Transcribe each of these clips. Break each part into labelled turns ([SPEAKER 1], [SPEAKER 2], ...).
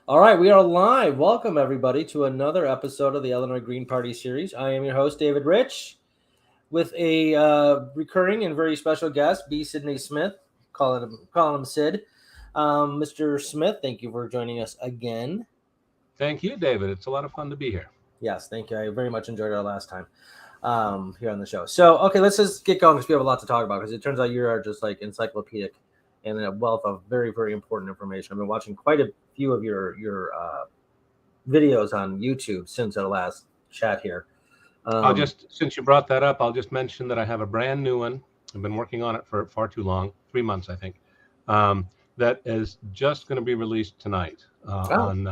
[SPEAKER 1] All right, we are live. Welcome, everybody, to another episode of the Illinois Green Party series. I am your host, David Rich, with a recurring and very special guest, B. Sydney Smith, calling him Sid. Mr. Smith, thank you for joining us again.
[SPEAKER 2] Thank you, David. It's a lot of fun to be here.
[SPEAKER 1] Yes, thank you. I very much enjoyed our last time here on the show. So, okay, let's just get going because we have a lot to talk about because it turns out you are just like encyclopedic and a wealth of very, very important information. I've been watching quite a few of your videos on YouTube since our last chat here.
[SPEAKER 2] Since you brought that up, I'll just mention that I have a brand new one. I've been working on it for far too long, 3 months, I think. That is just going to be released tonight on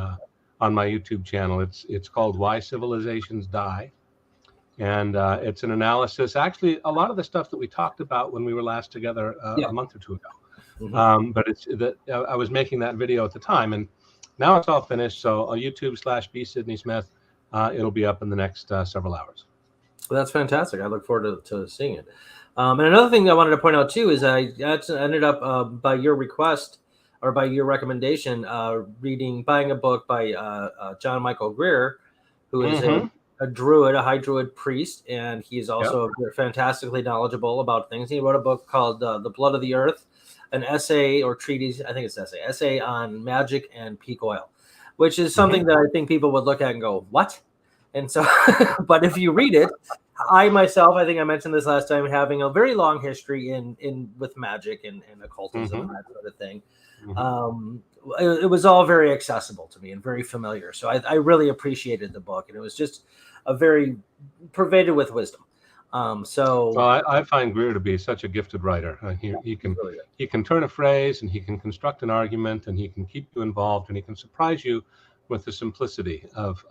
[SPEAKER 2] my YouTube channel. It's called Why Civilizations Die. And it's an analysis. Actually, a lot of the stuff that we talked about when we were last together a month or two ago. Mm-hmm. But it's that I was making that video at the time, and now it's all finished. So on YouTube/B Sydney Smith, it'll be up in the next several hours.
[SPEAKER 1] Well, that's fantastic. I look forward to seeing it. And another thing I wanted to point out too is I ended up by your request or by your recommendation, buying a book by John Michael Greer, who is a druid, a high druid priest, and he is also fantastically knowledgeable about things. He wrote a book called The Blood of the Earth, an essay or treatise, I think it's essay on magic and peak oil, which is something that I think people would look at and go, what? And so, but if you read it, I myself, I think I mentioned this last time, having a very long history in with magic and occultism and that sort of thing. It was all very accessible to me and very familiar. So I really appreciated the book, and it was just a very pervaded with wisdom.
[SPEAKER 2] I find Greer to be such a gifted writer. He can turn a phrase, and he can construct an argument, and he can keep you involved, and he can surprise you with the simplicity of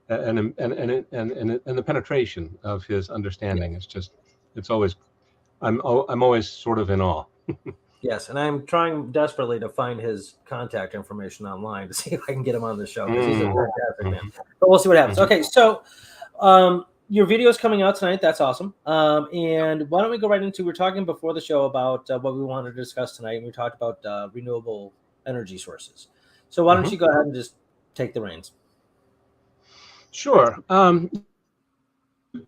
[SPEAKER 2] and the penetration of his understanding. I'm always sort of in awe.
[SPEAKER 1] Yes, and I'm trying desperately to find his contact information online to see if I can get him on the show because he's a fantastic man. But we'll see what happens. Okay, so your video is coming out tonight. That's awesome. And why don't we go right into? We're talking before the show about what we wanted to discuss tonight, and we talked about renewable energy sources. So why don't you go ahead and just take the reins?
[SPEAKER 2] Sure.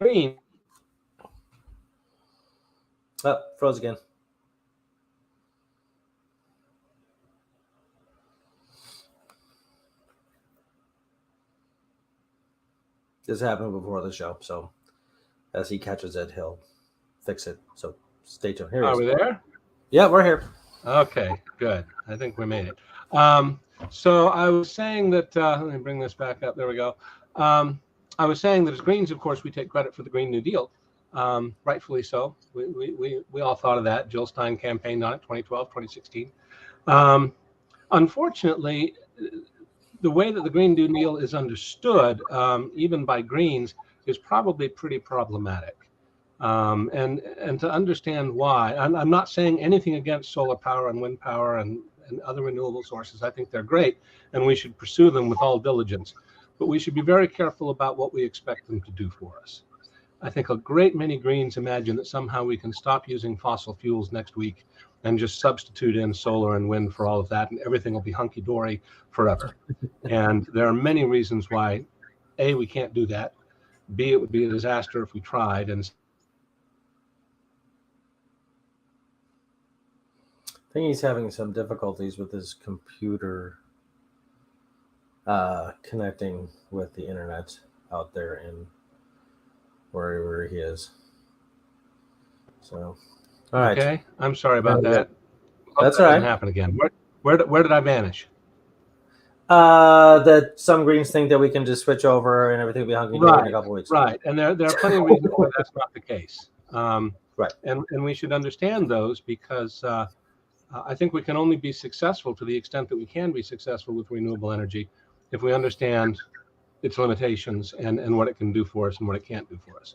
[SPEAKER 2] Green.
[SPEAKER 1] Oh, froze again. This happened before the show, so as he catches it, he'll fix it. So stay tuned. Here
[SPEAKER 2] Are we there?
[SPEAKER 1] Yeah, we're here.
[SPEAKER 2] Okay, good. I think we made it. So I was saying that, let me bring this back up. There we go. I was saying that as Greens, of course, we take credit for the Green New Deal. Rightfully so. We all thought of that. Jill Stein campaigned on it 2012, 2016. Unfortunately, the way that the Green New Deal is understood, even by Greens, is probably pretty problematic. And to understand why, I'm not saying anything against solar power and wind power and other renewable sources. I think they're great, and we should pursue them with all diligence. But we should be very careful about what we expect them to do for us. I think a great many Greens imagine that somehow we can stop using fossil fuels next week and just substitute in solar and wind for all of that, and everything will be hunky-dory forever. And there are many reasons why, A, we can't do that. B, it would be a disaster if we tried. And
[SPEAKER 1] I think he's having some difficulties with his computer connecting with the internet out there in wherever he is. So, all right.
[SPEAKER 2] Okay, I'm sorry about that.
[SPEAKER 1] That's all right.
[SPEAKER 2] Doesn't happen again. Where did I vanish?
[SPEAKER 1] That some Greens think that we can just switch over and everything will be hunky-dory in a couple of weeks.
[SPEAKER 2] Right, and there are plenty of reasons why that's not the case.
[SPEAKER 1] Right,
[SPEAKER 2] and we should understand those because I think we can only be successful to the extent that we can be successful with renewable energy if we understand its limitations and what it can do for us and what it can't do for us.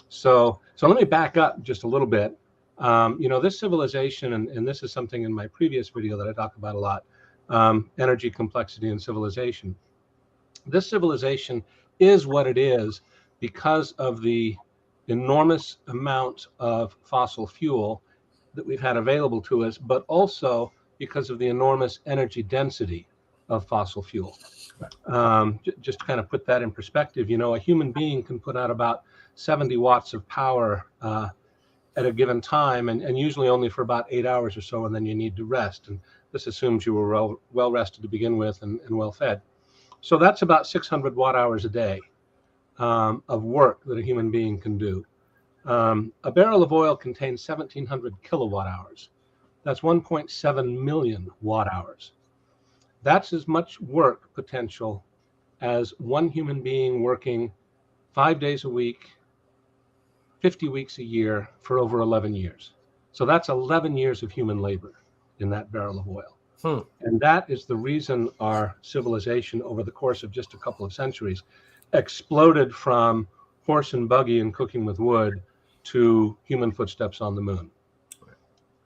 [SPEAKER 2] So let me back up just a little bit. This civilization, and this is something in my previous video that I talk about a lot, energy complexity and civilization. This civilization is what it is because of the enormous amount of fossil fuel that we've had available to us, but also because of the enormous energy density of fossil fuel. Just to kind of put that in perspective, a human being can put out about 70 watts of power at a given time, and usually only for about 8 hours or so, and then you need to rest. And this assumes you were well rested to begin with and well fed. So that's about 600 watt hours a day of work that a human being can do. A barrel of oil contains 1,700 kilowatt hours. That's 1.7 million watt hours. That's as much work potential as one human being working 5 days a week, 50 weeks a year for over 11 years. So that's 11 years of human labor in that barrel of oil. And that is the reason our civilization over the course of just a couple of centuries exploded from horse and buggy and cooking with wood to human footsteps on the moon.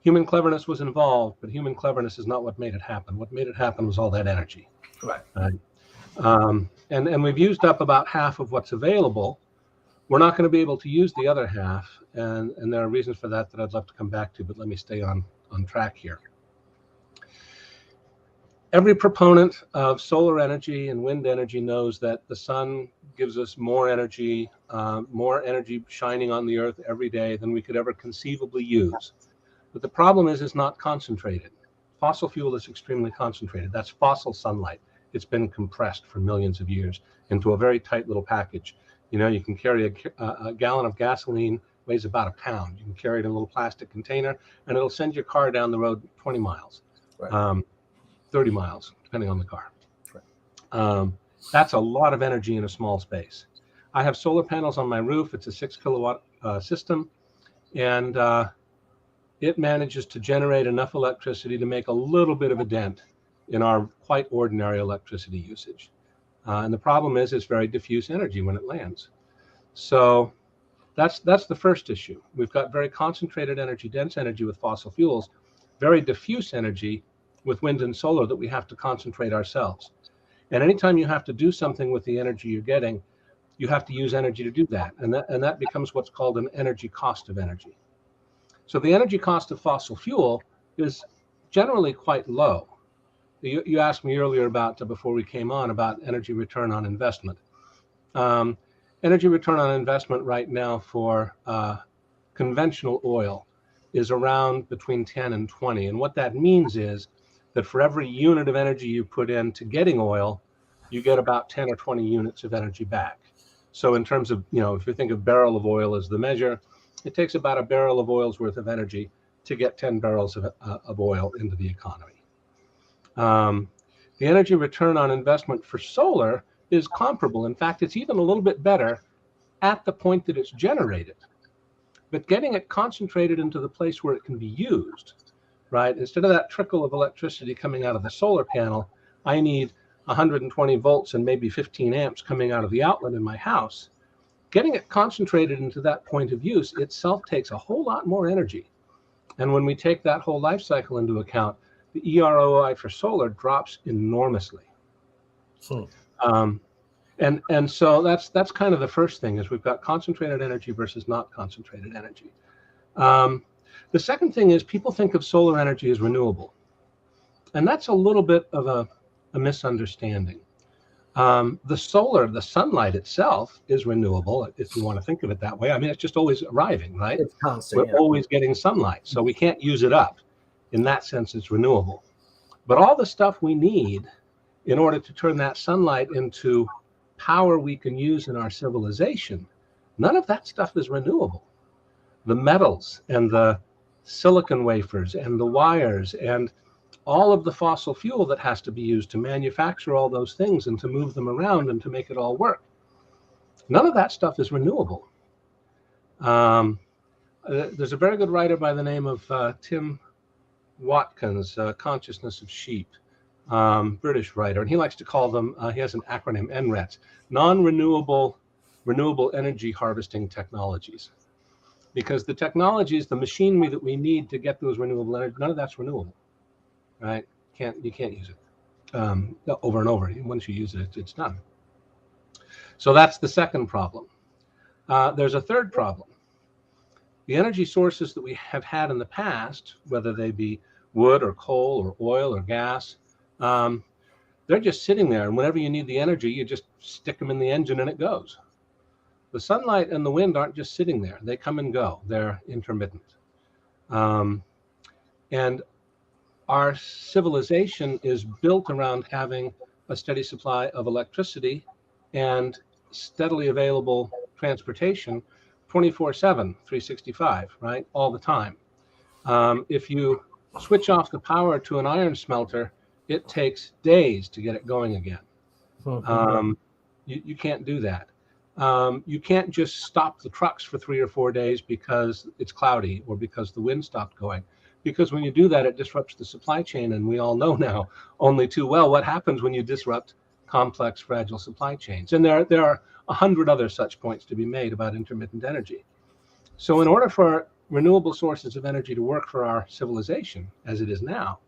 [SPEAKER 2] Human cleverness was involved, but human cleverness is not what made it happen. What made it happen was all that energy.
[SPEAKER 1] Right.
[SPEAKER 2] And we've used up about half of what's available. We're not going to be able to use the other half, and there are reasons for that I'd love to come back to, but let me stay on track here. Every proponent of solar energy and wind energy knows that the sun gives us more energy shining on the earth every day than we could ever conceivably use. But the problem is it's not concentrated. Fossil fuel is extremely concentrated. That's fossil sunlight. It's been compressed for millions of years into a very tight little package. You can carry a gallon of gasoline, weighs about a pound. You can carry it in a little plastic container, and it'll send your car down the road 20 miles, right. 30 miles, depending on the car. Right. That's a lot of energy in a small space. I have solar panels on my roof. It's a 6 kilowatt system, and it manages to generate enough electricity to make a little bit of a dent in our quite ordinary electricity usage. And the problem is it's very diffuse energy when it lands. So that's the first issue. We've got very concentrated energy, dense energy with fossil fuels, very diffuse energy with wind and solar that we have to concentrate ourselves. And anytime you have to do something with the energy you're getting, you have to use energy to do that. And that becomes what's called an energy cost of energy. So the energy cost of fossil fuel is generally quite low. You asked me earlier before we came on, about energy return on investment. Energy return on investment right now for conventional oil is around between 10 and 20. And what that means is that for every unit of energy you put into getting oil, you get about 10 or 20 units of energy back. So in terms of, if you think of barrel of oil as the measure, it takes about a barrel of oil's worth of energy to get 10 barrels of oil into the economy. The energy return on investment for solar is comparable. In fact, it's even a little bit better at the point that it's generated. But getting it concentrated into the place where it can be used, right? Instead of that trickle of electricity coming out of the solar panel, I need 120 volts and maybe 15 amps coming out of the outlet in my house. Getting it concentrated into that point of use itself takes a whole lot more energy. And when we take that whole life cycle into account, the EROI for solar drops enormously. And so that's kind of the first thing, is we've got concentrated energy versus not concentrated energy. The second thing is people think of solar energy as renewable. And that's a little bit of a misunderstanding. The sunlight itself is renewable, if you want to think of it that way. I mean, it's just always arriving, right?
[SPEAKER 1] It's constant.
[SPEAKER 2] We're always getting sunlight, so we can't use it up. In that sense, it's renewable. But all the stuff we need in order to turn that sunlight into power we can use in our civilization, none of that stuff is renewable. The metals and the silicon wafers and the wires and all of the fossil fuel that has to be used to manufacture all those things and to move them around and to make it all work, none of that stuff is renewable. There's a very good writer by the name of Tim Watkins, Consciousness of Sheep, British writer, and he likes to call them, he has an acronym, NRETs, non-renewable renewable energy harvesting technologies. Because the technologies, the machinery that we need to get those renewable energy, none of that's renewable, right? You can't use it over and over. Once you use it, it's done. So that's the second problem. There's a third problem. The energy sources that we have had in the past, whether they be wood or coal or oil or gas, They're just sitting there, and whenever you need the energy, you just stick them in the engine and it goes. The sunlight and the wind aren't just sitting there. They come and go. They're intermittent. And our civilization is built around having a steady supply of electricity and steadily available transportation 24/7, 365, right? All the time. If you switch off the power to an iron smelter, it takes days to get it going again. You can't do that. You can't just stop the trucks for 3 or 4 days because it's cloudy or because the wind stopped going. Because when you do that, it disrupts the supply chain. And we all know now only too well what happens when you disrupt complex, fragile supply chains. And there are 100 other such points to be made about intermittent energy. So in order for renewable sources of energy to work for our civilization as it is now,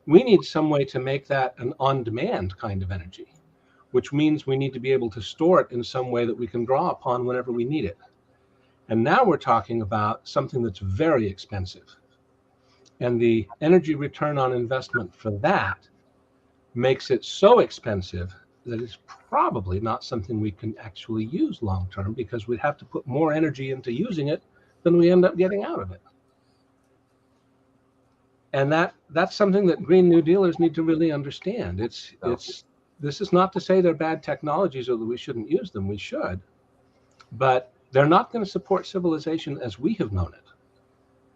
[SPEAKER 2] we need some way to make that an on-demand kind of energy, which means we need to be able to store it in some way that we can draw upon whenever we need it. And now we're talking about something that's very expensive. And the energy return on investment for that makes it so expensive that it's probably not something we can actually use long term, because we'd have to put more energy into using it than we end up getting out of it. And that's something that Green New Dealers need to really understand. This is not to say they're bad technologies or that we shouldn't use them. We should. But they're not going to support civilization as we have known it.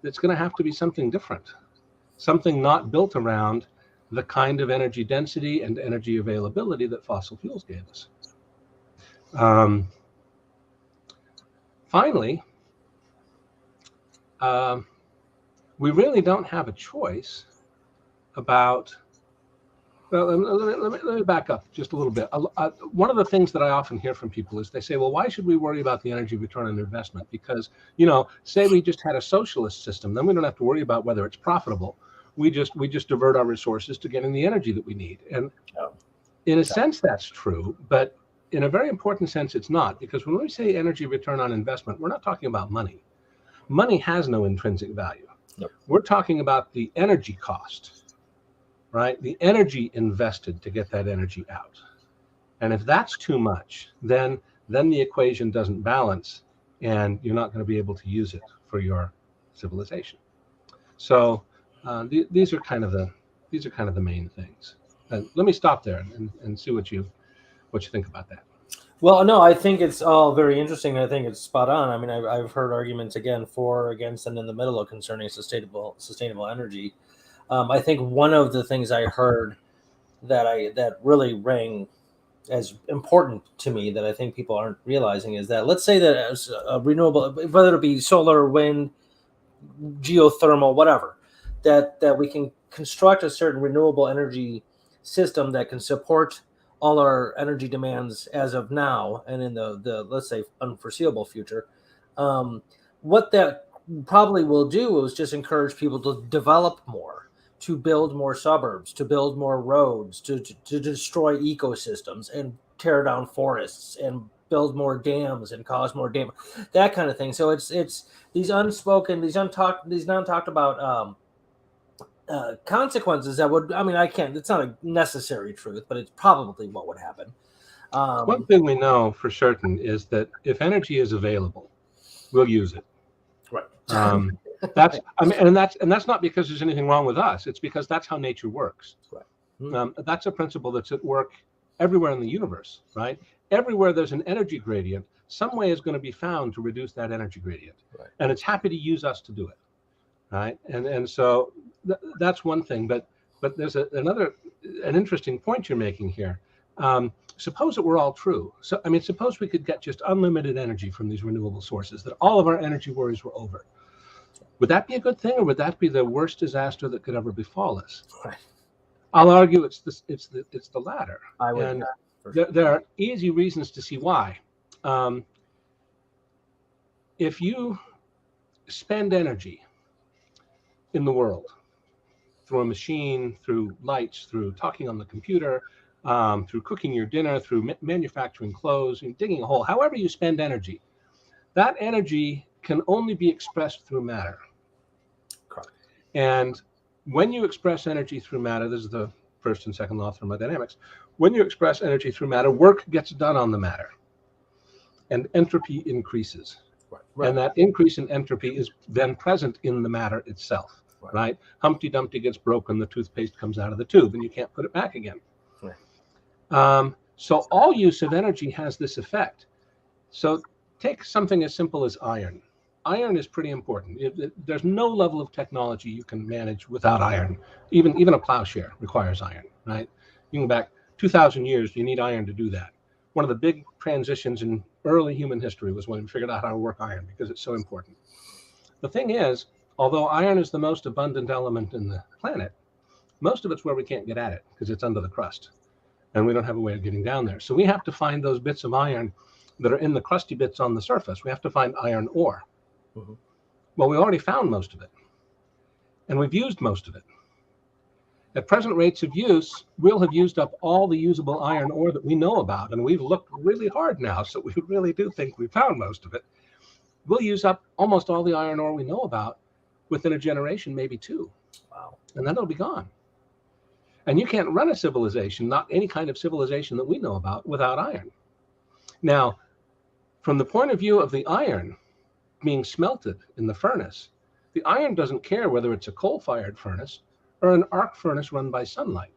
[SPEAKER 2] It's going to have to be something different, something not built around the kind of energy density and energy availability that fossil fuels gave us. Finally, we really don't have a choice about. Well, let me back up just a little bit. One of the things that I often hear from people is they say, well, why should we worry about the energy return on investment? Because, say we just had a socialist system, then we don't have to worry about whether it's profitable. We just divert our resources to getting the energy that we need. And in a sense, that's true. But in a very important sense, it's not. Because when we say energy return on investment, we're not talking about money. Money has no intrinsic value.
[SPEAKER 1] Yep.
[SPEAKER 2] We're talking about the energy cost. Right? The energy invested to get that energy out. And if that's too much, then the equation doesn't balance and you're not going to be able to use it for your civilization. So these are kind of the main things. Let me stop there and see what you think about that.
[SPEAKER 1] Well, no, I think it's all very interesting. I think it's spot on. I mean, I've heard arguments again for, against, and in the middle of concerning sustainable energy. I think one of the things I heard that really rang as important to me that I think people aren't realizing is that, let's say that as a renewable, whether it be solar, wind, geothermal, whatever, that we can construct a certain renewable energy system that can support all our energy demands as of now and in the let's say unforeseeable future. What that probably will do is just encourage people to develop more, to build more suburbs, to build more roads, to destroy ecosystems and tear down forests and build more dams and cause more damage, that kind of thing. So it's these unspoken, these non-talked about consequences that would, it's not a necessary truth, but it's probably what would happen.
[SPEAKER 2] One thing we know for certain is that if energy is available, we'll use it.
[SPEAKER 1] Right.
[SPEAKER 2] That's not because there's anything wrong with us. It's because that's how nature works.
[SPEAKER 1] Right.
[SPEAKER 2] That's a principle that's at work everywhere in the universe, right? Everywhere there's an energy gradient, some way is going to be found to reduce that energy gradient.
[SPEAKER 1] Right.
[SPEAKER 2] And it's happy to use us to do it, right? And so that's one thing. But there's an interesting point you're making here. Suppose it were all true. So, suppose we could get just unlimited energy from these renewable sources, that all of our energy worries were over. Would that be a good thing, or would that be the worst disaster that could ever befall us?
[SPEAKER 1] Right.
[SPEAKER 2] I'll argue it's the latter.
[SPEAKER 1] I would.
[SPEAKER 2] And there are easy reasons to see why. If you spend energy in the world through a machine, through lights, through talking on the computer, through cooking your dinner, through manufacturing clothes, and digging a hole, however you spend energy, that energy can only be expressed through matter.
[SPEAKER 1] Correct.
[SPEAKER 2] And when you express energy through matter, there's the first and second law of thermodynamics. When you express energy through matter, work gets done on the matter, and entropy increases.
[SPEAKER 1] Right.
[SPEAKER 2] And that increase in entropy is then present in the matter itself, right? Humpty Dumpty gets broken, the toothpaste comes out of the tube, and you can't put it back again. So all use of energy has this effect. So take something as simple as iron. Iron is pretty important. There's no level of technology you can manage without iron. Even a plowshare requires iron, right? You can back 2,000 years, you need iron to do that. One of the big transitions in early human history was when we figured out how to work iron, because it's so important. The thing is, although iron is the most abundant element in the planet, most of it's where we can't get at it because it's under the crust, and we don't have a way of getting down there. So we have to find those bits of iron that are in the crusty bits on the surface. We have to find iron ore. Well, we already found most of it, and we've used most of it. At present rates of use, we'll have used up all the usable iron ore that we know about, and we've looked really hard now, so we really do think we found most of it. We'll use up almost all the iron ore we know about within a generation, maybe two.
[SPEAKER 1] Wow.
[SPEAKER 2] And then it'll be gone. And you can't run a civilization, not any kind of civilization that we know about, without iron. Now, from the point of view of the iron being smelted in the furnace, the iron doesn't care whether it's a coal-fired furnace or an arc furnace run by sunlight.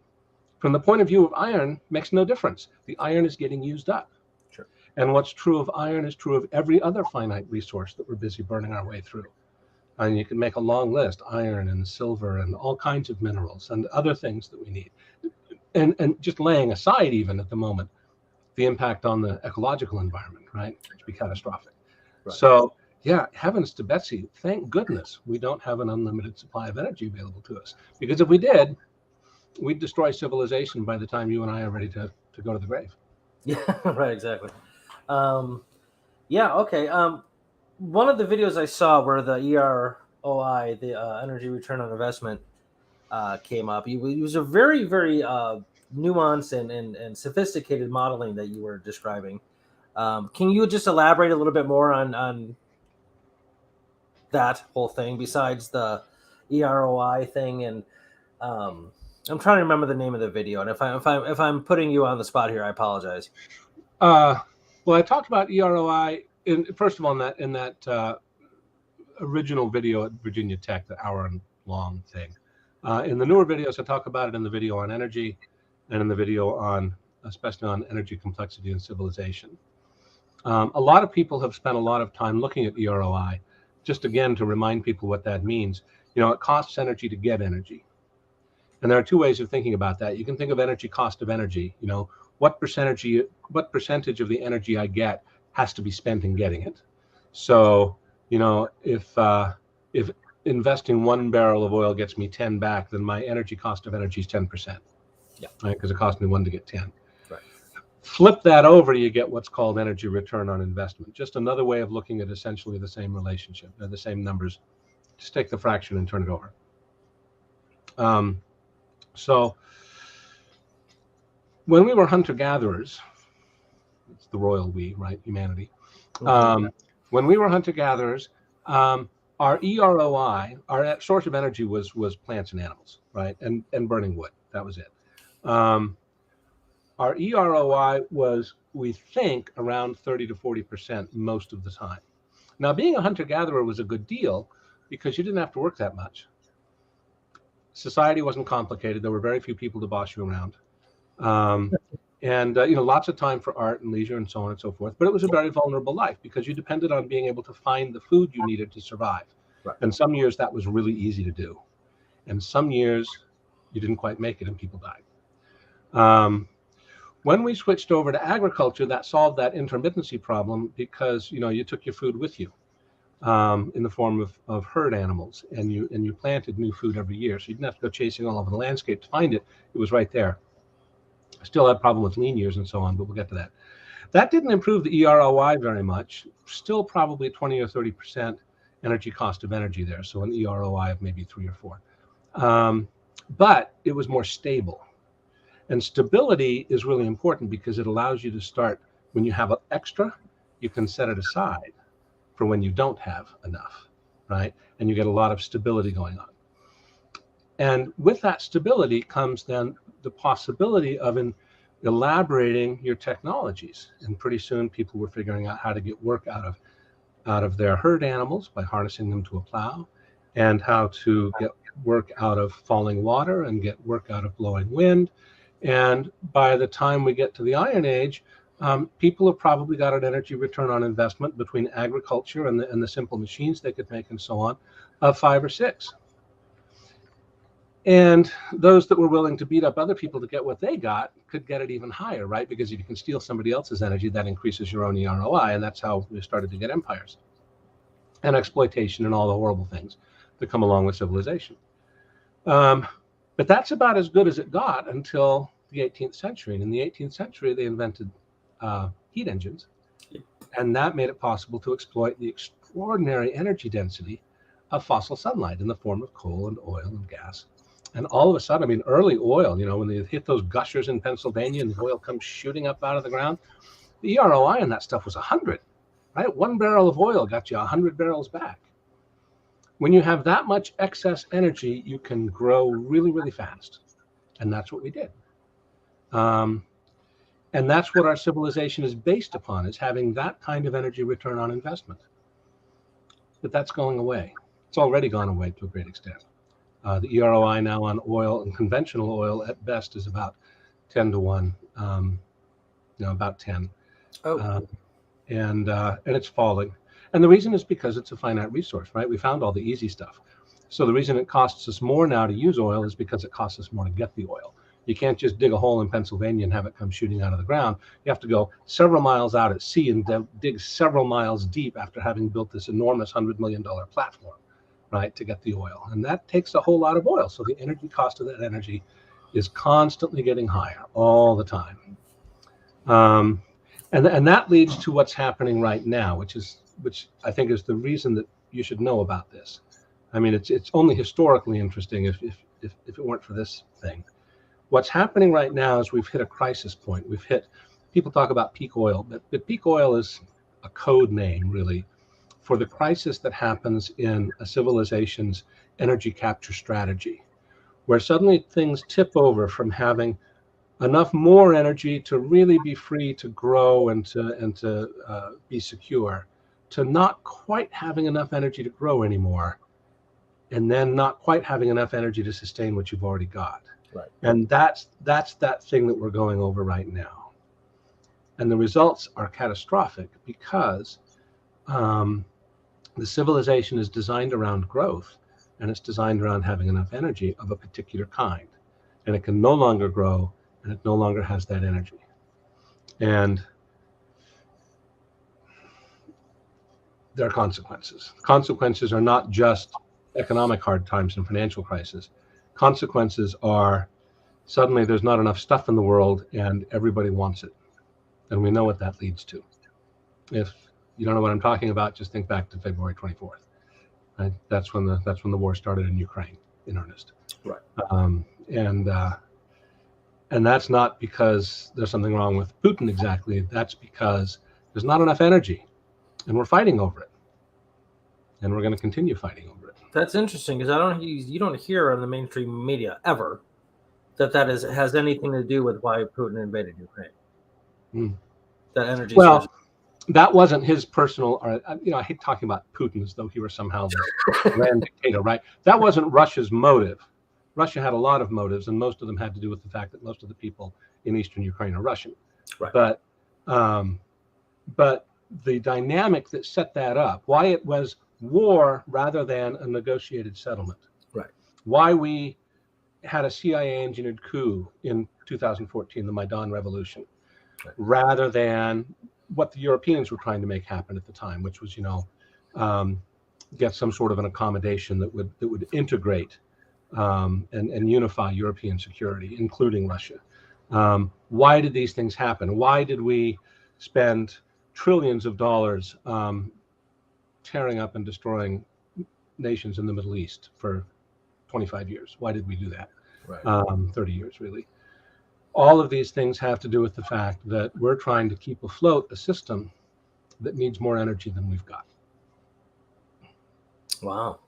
[SPEAKER 2] From the point of view of iron, makes no difference. The iron is getting used up.
[SPEAKER 1] Sure.
[SPEAKER 2] And what's true of iron is true of every other finite resource that we're busy burning our way through. And you can make a long list: iron and silver and all kinds of minerals and other things that we need. And just laying aside, even at the moment, the impact on the ecological environment, right? Which would be catastrophic. Right. So, yeah, heavens to Betsy, thank goodness we don't have an unlimited supply of energy available to us. Because if we did, we'd destroy civilization by the time you and I are ready to go to the grave.
[SPEAKER 1] Yeah, right, exactly. Yeah, okay. One of the videos I saw where the EROI, the energy return on investment, came up, it was a very, very nuanced and sophisticated modeling that you were describing. Can you just elaborate a little bit more on that whole thing besides the EROI thing? And I'm trying to remember the name of the video, and if I'm putting you on the spot here, I apologize.
[SPEAKER 2] Well, I talked about EROI first of all in that original video at Virginia Tech, the hour-long thing. In the newer videos, I talk about it in the video on energy, and in the video on especially on energy complexity and civilization. A lot of people have spent a lot of time looking at EROI. Just again, to remind people what that means, it costs energy to get energy. And there are two ways of thinking about that. You can think of energy cost of energy. What percentage of the energy I get has to be spent in getting it. So, if investing 1 barrel of oil gets me 10 back, then my energy cost of energy is 10%. Yeah. Right? Because it cost me 1 to get 10.
[SPEAKER 1] Right.
[SPEAKER 2] Flip that over, you get what's called energy return on investment. Just another way of looking at essentially the same relationship. They're the same numbers. Just take the fraction and turn it over. So when we were hunter-gatherers, it's the royal we, right? Humanity. When we were hunter-gatherers, our EROI, our source of energy was plants and animals, right? And burning wood. That was it. Our EROI was, we think, around 30 to 40% most of the time. Now, being a hunter-gatherer was a good deal because you didn't have to work that much. Society wasn't complicated. There were very few people to boss you around. And lots of time for art and leisure and so on and so forth. But it was a very vulnerable life because you depended on being able to find the food you needed to survive. Right. And some years that was really easy to do. And some years you didn't quite make it and people died. When we switched over to agriculture, that solved that intermittency problem because you took your food with you in the form of herd animals, and you planted new food every year, so you didn't have to go chasing all over the landscape to find it. It was right there. I still had a problem with lean years and so on, but we'll get to that. That didn't improve the EROI very much. Still probably 20 or 30% energy cost of energy there, so an EROI of maybe 3 or 4. But it was more stable. And stability is really important because it allows you to start, when you have an extra, you can set it aside for when you don't have enough, right? And you get a lot of stability going on. And with that stability comes then the possibility of elaborating your technologies. And pretty soon people were figuring out how to get work out of their herd animals by harnessing them to a plow, and how to get work out of falling water and get work out of blowing wind. And by the time we get to the Iron Age, people have probably got an energy return on investment between agriculture and the simple machines they could make and so on of 5 or 6. And those that were willing to beat up other people to get what they got could get it even higher, right? Because if you can steal somebody else's energy, that increases your own ROI. And that's how we started to get empires and exploitation and all the horrible things that come along with civilization. But that's about as good as it got until the 18th century. And in the 18th century, they invented heat engines. And that made it possible to exploit the extraordinary energy density of fossil sunlight in the form of coal and oil and gas. And all of a sudden, I mean, early oil, when they hit those gushers in Pennsylvania and the oil comes shooting up out of the ground, the ROI on that stuff was 100, right? 1 barrel of oil got you 100 barrels back. When you have that much excess energy, you can grow really, really fast. And that's what we did. And that's what our civilization is based upon, is having that kind of energy return on investment. But that's going away. It's already gone away to a great extent. The ROI now on oil and conventional oil at best is about 10 to 1, about 10. And it's falling. And the reason is because it's a finite resource, right? We found all the easy stuff. So the reason it costs us more now to use oil is because it costs us more to get the oil. You can't just dig a hole in Pennsylvania and have it come shooting out of the ground. You have to go several miles out at sea and dig several miles deep after having built this enormous $100 million platform, right, to get the oil. And that takes a whole lot of oil. So the energy cost of that energy is constantly getting higher all the time. And that leads to what's happening right now, which I think is the reason that you should know about this. I mean, it's only historically interesting if it weren't for this thing. What's happening right now is we've hit a crisis point. People talk about peak oil, but peak oil is a code name, really, for the crisis that happens in a civilization's energy capture strategy, where suddenly things tip over from having enough more energy to really be free to grow and to be secure, to not quite having enough energy to grow anymore, and then not quite having enough energy to sustain what you've already got.
[SPEAKER 1] Right.
[SPEAKER 2] And that's that thing that we're going over right now. And the results are catastrophic because the civilization is designed around growth, and it's designed around having enough energy of a particular kind. And it can no longer grow, and it no longer has that energy. And there are consequences. Consequences are not just economic hard times and financial crisis. Consequences are suddenly there's not enough stuff in the world and everybody wants it. And we know what that leads to. If you don't know what I'm talking about, just think back to February 24th. Right? That's when the war started in Ukraine in earnest.
[SPEAKER 1] Right.
[SPEAKER 2] And that's not because there's something wrong with Putin exactly. That's because there's not enough energy, and we're fighting over it, and we're going to continue fighting over it.
[SPEAKER 1] That's interesting because you don't hear on the mainstream media ever that has anything to do with why Putin invaded Ukraine. That energy.
[SPEAKER 2] Well, that wasn't his personal. I hate talking about Putin as though he were somehow the grand dictator, right? That wasn't Russia's motive. Russia had a lot of motives, and most of them had to do with the fact that most of the people in eastern Ukraine are Russian.
[SPEAKER 1] Right.
[SPEAKER 2] But the dynamic that set that up, why it was war rather than a negotiated settlement.
[SPEAKER 1] Right.
[SPEAKER 2] Why we had a CIA engineered coup in 2014, the Maidan Revolution, right, rather than what the Europeans were trying to make happen at the time, which was, get some sort of an accommodation that would integrate and unify European security, including Russia. Why did these things happen? Why did we spend trillions of dollars tearing up and destroying nations in the Middle East for 25 years? Why did we do that?
[SPEAKER 1] Right.
[SPEAKER 2] 30 years, really. All of these things have to do with the fact that we're trying to keep afloat a system that needs more energy than we've got.
[SPEAKER 1] Wow.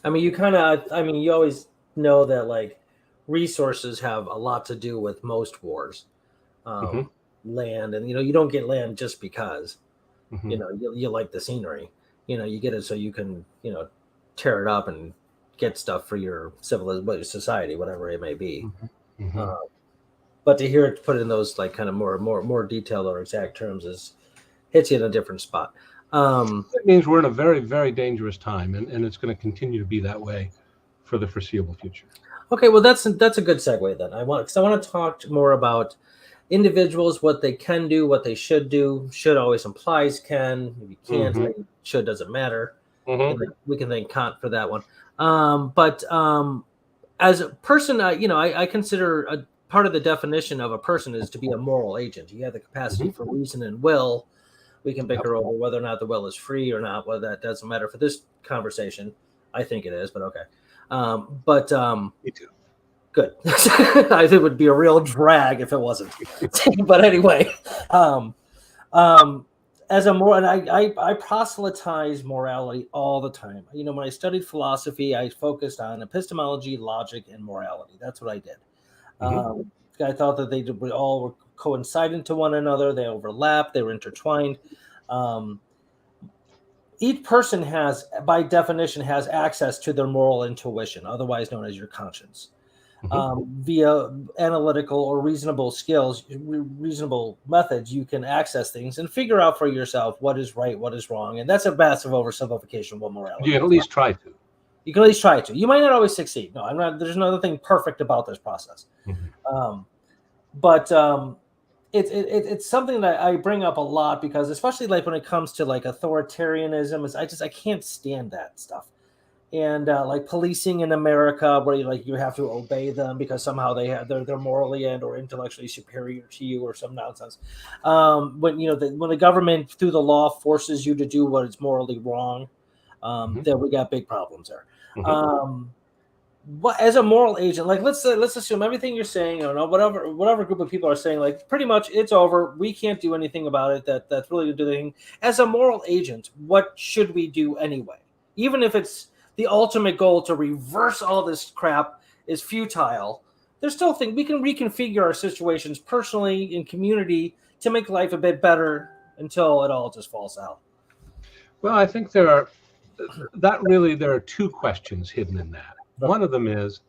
[SPEAKER 1] I mean, you always know that, like, resources have a lot to do with most wars.
[SPEAKER 2] Hmm.
[SPEAKER 1] Land, and you don't get land just because
[SPEAKER 2] Hmm.
[SPEAKER 1] you like the scenery. You get it so you can tear it up and get stuff for your civilized society, whatever it may be.
[SPEAKER 2] Hmm. Hmm.
[SPEAKER 1] Uh, but to hear it put in those like kind of more detailed or exact terms is hits you in a different spot.
[SPEAKER 2] It means we're in a very, very dangerous time, and it's going to continue to be that way for the foreseeable future.
[SPEAKER 1] Okay, well that's a good segue then. I want to talk more about individuals, what they can do, what they should do. Should always implies can. If you can't,
[SPEAKER 2] Hmm.
[SPEAKER 1] then should doesn't matter.
[SPEAKER 2] Hmm.
[SPEAKER 1] We can thank Kant for that one. But as a person, I consider a part of the definition of a person is to be a moral agent. You have the capacity
[SPEAKER 2] Hmm.
[SPEAKER 1] for reason and will. We can
[SPEAKER 2] Yep.
[SPEAKER 1] bicker over whether or not the will is free or not. Well, that doesn't matter for this conversation. I think it is, but okay. But
[SPEAKER 2] Me too.
[SPEAKER 1] good. I think it would be a real drag if it wasn't. But anyway, um, um, as a moral, and I proselytize morality all the time. When I studied philosophy, I focused on epistemology, logic, and morality. That's what I did.
[SPEAKER 2] Hmm.
[SPEAKER 1] I thought that they all were coincident to one another. They overlap. They were intertwined. Um, each person has, by definition, has access to their moral intuition, otherwise known as your conscience.
[SPEAKER 2] Hmm.
[SPEAKER 1] Via analytical or reasonable skills, reasonable methods, you can access things and figure out for yourself what is right, what is wrong. And that's a massive oversimplification of what morality
[SPEAKER 2] You can at
[SPEAKER 1] is.
[SPEAKER 2] least try to.
[SPEAKER 1] You can at least try to. You might not always succeed. No, I'm not. There's nothing perfect about this process.
[SPEAKER 2] Hmm.
[SPEAKER 1] But it's something that I bring up a lot because, especially like when it comes to like authoritarianism, I can't stand that stuff. And like policing in America, where you have to obey them because somehow they're morally and or intellectually superior to you or some nonsense. When when the government through the law forces you to do what is morally wrong,
[SPEAKER 2] Hmm.
[SPEAKER 1] then we got big problems there.
[SPEAKER 2] Hmm.
[SPEAKER 1] Um, what as a moral agent, like let's assume everything you're saying, or whatever group of people are saying, like pretty much it's over. We can't do anything about it. That's really going to do anything. As a moral agent, what should we do anyway? Even if it's the ultimate goal to reverse all this crap is futile, there's still things we can reconfigure our situations personally in community to make life a bit better until it all just falls out.
[SPEAKER 2] Well, I think there are two questions hidden in that. One of them is,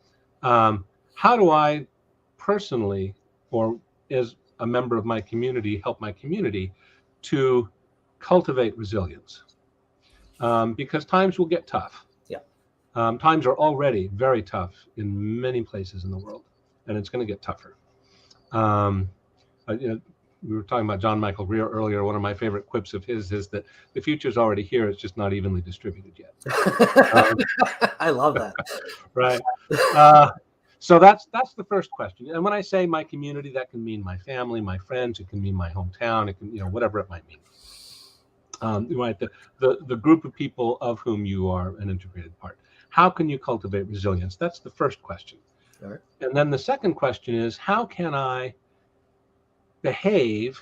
[SPEAKER 2] how do I personally, or as a member of my community, help my community to cultivate resilience? Because times will get tough.
[SPEAKER 1] Yeah.
[SPEAKER 2] Times are already very tough in many places in the world, and it's going to get tougher. Um, we were talking about John Michael Greer earlier. One of my favorite quips of his is that the future's already here. It's just not evenly distributed yet.
[SPEAKER 1] I love that.
[SPEAKER 2] Right. So that's the first question. And when I say my community, that can mean my family, my friends. It can mean my hometown. It can, whatever it might mean. Right. The group of people of whom you are an integrated part. How can you cultivate resilience? That's the first question.
[SPEAKER 1] All right.
[SPEAKER 2] And then the second question is, how can I behave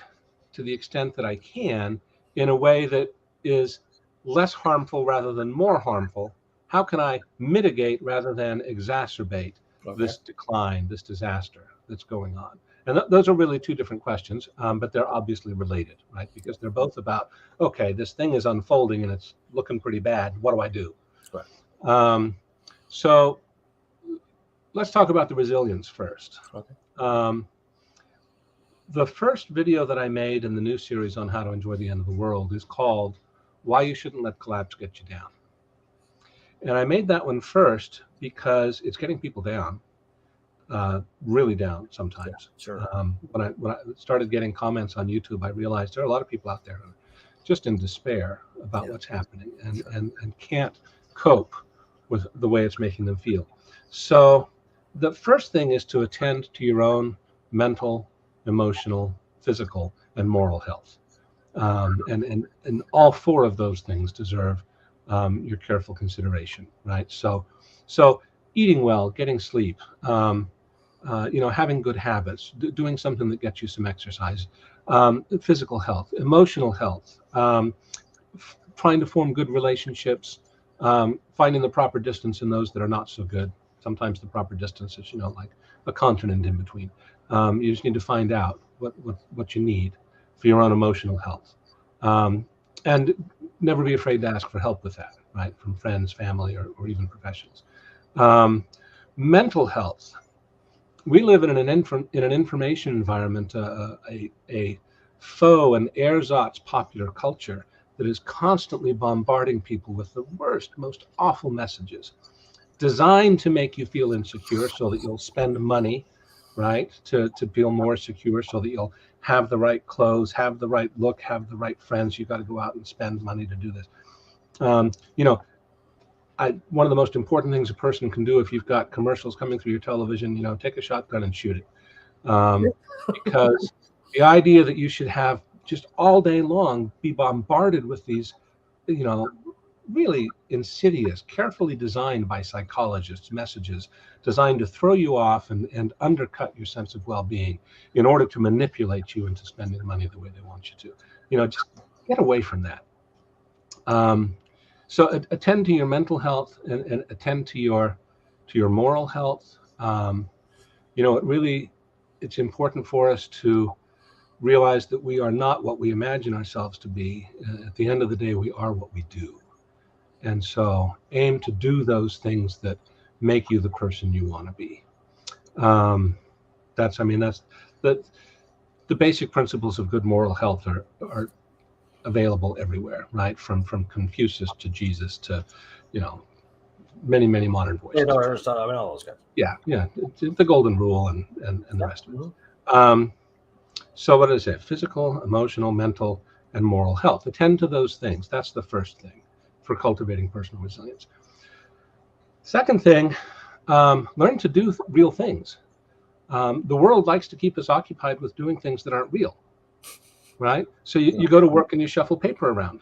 [SPEAKER 2] to the extent that I can in a way that is less harmful rather than more harmful? How can I mitigate rather than exacerbate this decline, this disaster that's going on? And those are really two different questions, but they're obviously related, right? Because they're both about, okay, this thing is unfolding and it's looking pretty bad. What do I do?
[SPEAKER 1] Right.
[SPEAKER 2] So let's talk about the resilience first.
[SPEAKER 1] Okay.
[SPEAKER 2] The first video that I made in the new series on how to enjoy the end of the world is called Why You Shouldn't Let Collapse Get You Down. And I made that one first because it's getting people down, really down sometimes.
[SPEAKER 1] Yeah, sure.
[SPEAKER 2] When I started getting comments on YouTube, I realized there are a lot of people out there who are just in despair about what's happening and can't cope with the way it's making them feel. So the first thing is to attend to your own mental, emotional, physical, and moral health. And all four of those things deserve your careful consideration, right? So eating well, getting sleep, having good habits, doing something that gets you some exercise, physical health, emotional health, trying to form good relationships, finding the proper distance in those that are not so good, Sometimes the proper distance is, like a continent in between. You just need to find out what you need for your own emotional health. And never be afraid to ask for help with that, right? From friends, family, or even professionals. Mental health. We live in an information environment, a faux and ersatz popular culture that is constantly bombarding people with the worst, most awful messages, designed to make you feel insecure so that you'll spend money, right, to feel more secure, so that you'll have the right clothes, have the right look, have the right friends. You got to go out and spend money to do this. One of the most important things a person can do if you've got commercials coming through your television, take a shotgun and shoot it. Because the idea that you should have just all day long be bombarded with these, really insidious, carefully designed by psychologists messages designed to throw you off and undercut your sense of well-being in order to manipulate you into spending money the way they want you to. Just get away from that. So attend to your mental health and attend to your moral health. It's important for us to realize that we are not what we imagine ourselves to be. At the end of the day, we are what we do. And so aim to do those things that make you the person you want to be. That's the basic principles of good moral health are available everywhere, right? From Confucius to Jesus to, many, many modern voices.
[SPEAKER 1] All those guys.
[SPEAKER 2] Yeah. The golden rule and the rest of it. So what is it? Physical, emotional, mental, and moral health. Attend to those things. That's the first thing for cultivating personal resilience. Second thing, learn to do real things. The world likes to keep us occupied with doing things that aren't real, right? So you go to work and you shuffle paper around,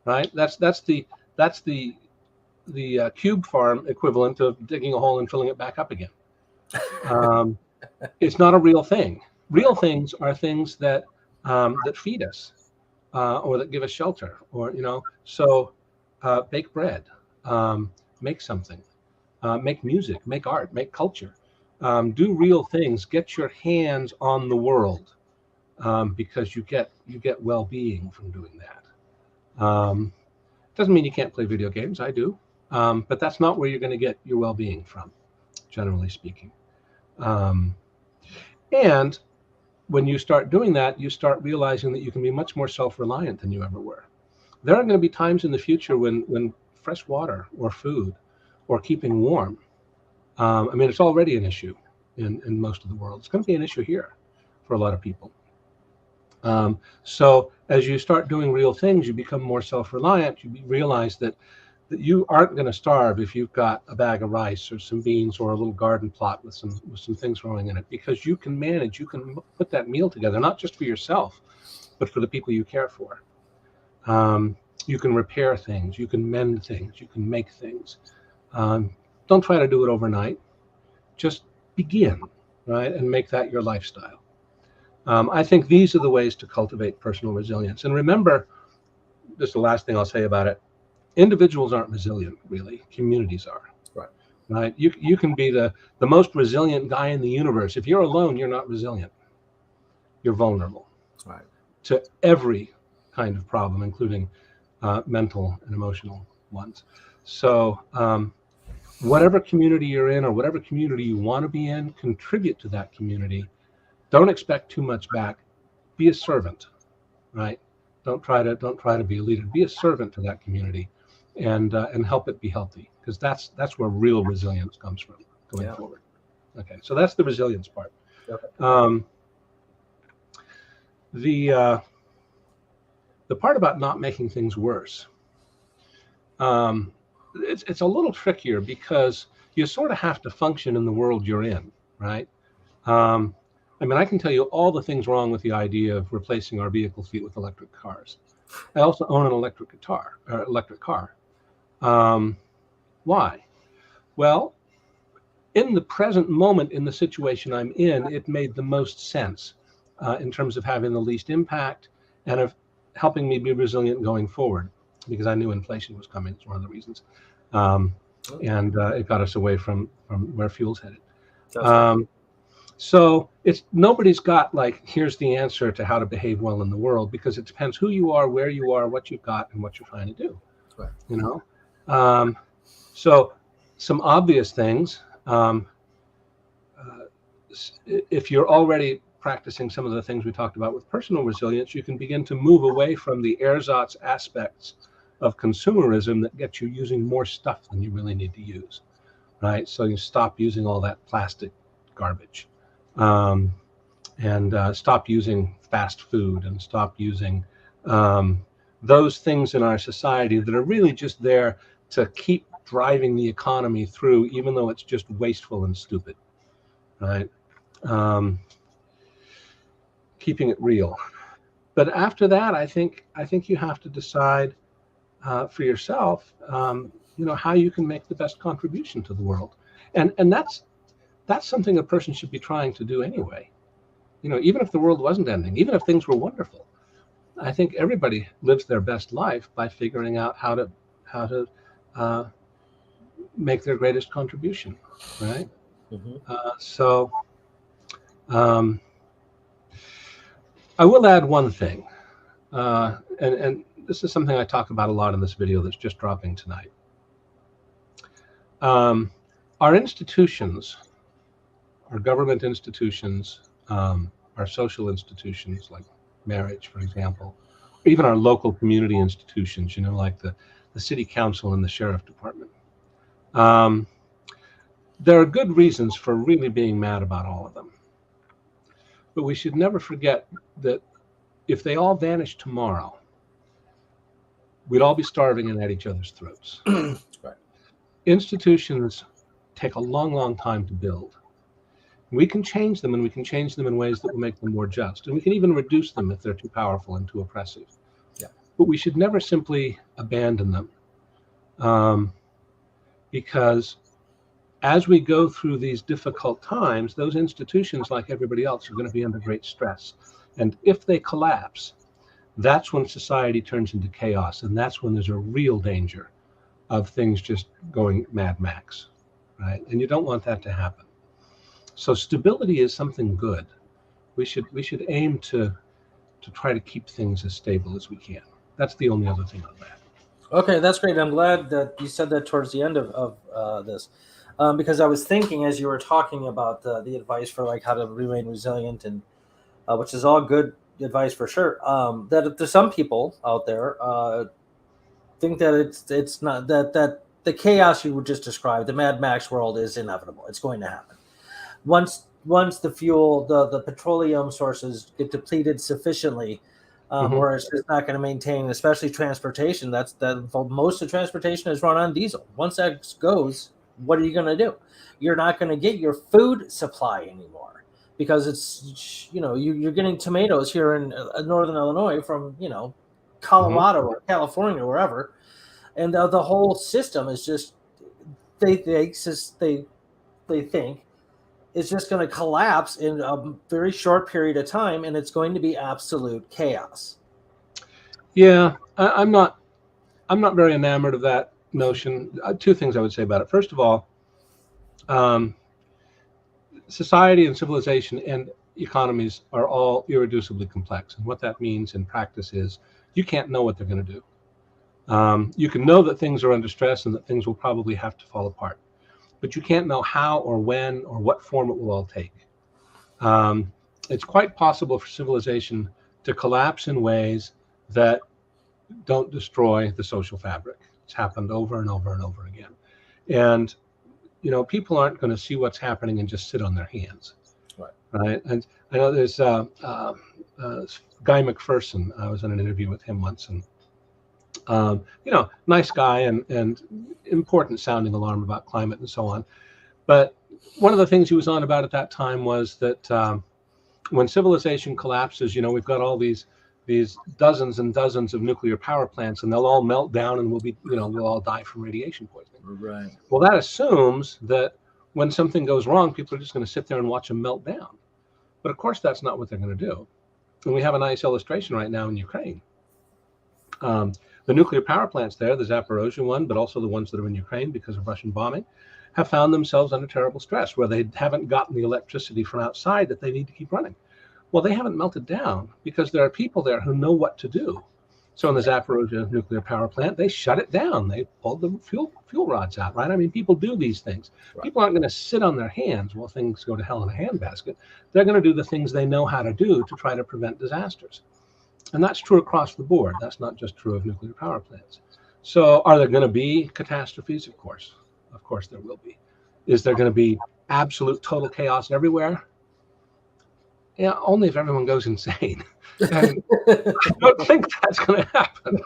[SPEAKER 2] right? That's the cube farm equivalent of digging a hole and filling it back up again. It's not a real thing. Real things are things that feed us or that give us shelter, or So bake bread, make something, make music, make art, make culture, do real things. Get your hands on the world, because you get well-being from doing that. Doesn't mean you can't play video games. I do, but that's not where you're going to get your well-being from, generally speaking. And when you start doing that, you start realizing that you can be much more self-reliant than you ever were. There are going to be times in the future when fresh water or food or keeping warm, it's already an issue in most of the world. It's going to be an issue here for a lot of people. So as you start doing real things, you become more self-reliant. You realize that you aren't going to starve if you've got a bag of rice or some beans or a little garden plot with some things growing in it, because you can manage, you can put that meal together, not just for yourself, but for the people you care for. You can repair things, you can mend things, you can make things. Don't try to do it overnight. Just begin, right? And make that your lifestyle. I think these are the ways to cultivate personal resilience. And remember, just the last thing I'll say about it, individuals aren't resilient, really. Communities are. Right? You can be the most resilient guy in the universe. If you're alone, you're not resilient. You're vulnerable to every kind of problem, including mental and emotional ones. So whatever community you're in or whatever community you want to be in, contribute to that community. Don't expect too much back. Be a servant, right? Don't try to be a leader. Be a servant to that community, and help it be healthy, because that's where real resilience comes from going forward. Okay, so that's the resilience part. Okay. The part about not making things worse, it's a little trickier, because you sort of have to function in the world you're in, right? I can tell you all the things wrong with the idea of replacing our vehicle fleet with electric cars. I also own an electric car. Why? Well, in the present moment, in the situation I'm in, it made the most sense in terms of having the least impact and of helping me be resilient going forward, because I knew inflation was coming. It's one of the reasons. and it got us away from where fuel's headed.
[SPEAKER 1] That's right.
[SPEAKER 2] So nobody's got like, here's the answer to how to behave well in the world, because it depends who you are, where you are, what you've got, and what you're trying to do.
[SPEAKER 1] Right.
[SPEAKER 2] You know, so some obvious things. If you're already practicing some of the things we talked about with personal resilience, you can begin to move away from the ersatz aspects of consumerism that get you using more stuff than you really need to use, right? So you stop using all that plastic garbage, and stop using fast food, and stop using those things in our society that are really just there to keep driving the economy through, even though it's just wasteful and stupid, right? Keeping it real. But after that, I think you have to decide for yourself, how you can make the best contribution to the world, and that's something a person should be trying to do anyway. Even if the world wasn't ending, even if things were wonderful, I think everybody lives their best life by figuring out how to make their greatest contribution, right?
[SPEAKER 1] Mm-hmm.
[SPEAKER 2] So I will add one thing, and this is something I talk about a lot in this video that's just dropping tonight. Our institutions, our government institutions, our social institutions like marriage, for example, or even our local community institutions, like the city council and the sheriff department. There are good reasons for really being mad about all of them. But we should never forget that if they all vanished tomorrow, we'd all be starving and at each other's throats.
[SPEAKER 1] Right.
[SPEAKER 2] Institutions take a long, long time to build. We can change them, and we can change them in ways that will make them more just. And we can even reduce them if they're too powerful and too oppressive.
[SPEAKER 1] Yeah.
[SPEAKER 2] But we should never simply abandon them, because as we go through these difficult times, those institutions, like everybody else, are going to be under great stress. And if they collapse, that's when society turns into chaos. And that's when there's a real danger of things just going Mad Max, right? And you don't want that to happen. So stability is something good. We should aim to try to keep things as stable as we can. That's the only other thing on that.
[SPEAKER 1] Okay, that's great. I'm glad that you said that towards the end of this. Because I was thinking as you were talking about the advice for like how to remain resilient, and which is all good advice for sure. That there's some people out there think that it's not that the chaos you would just describe, the Mad Max world, is inevitable. It's going to happen once the fuel, the petroleum sources get depleted sufficiently. Or it's just not going to maintain, especially transportation. Most of transportation is run on diesel. Once that goes, what are you going to do? You're not going to get your food supply anymore, because it's you're getting tomatoes here in northern Illinois from Colorado or California or wherever, and the whole system is just they think it's just going to collapse in a very short period of time, and it's going to be absolute chaos.
[SPEAKER 2] Yeah, I'm not very enamored of that notion. Two things I would say about it. First of all, society and civilization and economies are all irreducibly complex. And what that means in practice is you can't know what they're going to do. You can know that things are under stress and that things will probably have to fall apart, but you can't know how or when or what form it will all take. It's quite possible for civilization to collapse in ways that don't destroy the social fabric. It's happened over and over and over again. And people aren't going to see what's happening and just sit on their hands, right? And I know there's Guy McPherson. I was in an interview with him once, and nice guy and important sounding alarm about climate and so on. But one of the things he was on about at that time was that when civilization collapses, we've got all these dozens and dozens of nuclear power plants, and they'll all melt down, and we'll all die from radiation poisoning.
[SPEAKER 1] Right.
[SPEAKER 2] Well, that assumes that when something goes wrong, people are just going to sit there and watch them melt down. But of course, that's not what they're going to do. And we have a nice illustration right now in Ukraine. The nuclear power plants there, the Zaporozhye one, but also the ones that are in Ukraine because of Russian bombing, have found themselves under terrible stress where they haven't gotten the electricity from outside that they need to keep running. Well, they haven't melted down because there are people there who know what to do. So in the Zaporozhye nuclear power plant, they shut it down. They pulled the fuel rods out, right? I mean, people do these things.
[SPEAKER 1] Right.
[SPEAKER 2] People aren't going to sit on their hands while things go to hell in a handbasket. They're going to do the things they know how to do to try to prevent disasters. And that's true across the board. That's not just true of nuclear power plants. So are there going to be catastrophes? Of course. Of course there will be. Is there going to be absolute total chaos everywhere? Yeah, only if everyone goes insane. And I don't think that's going to happen,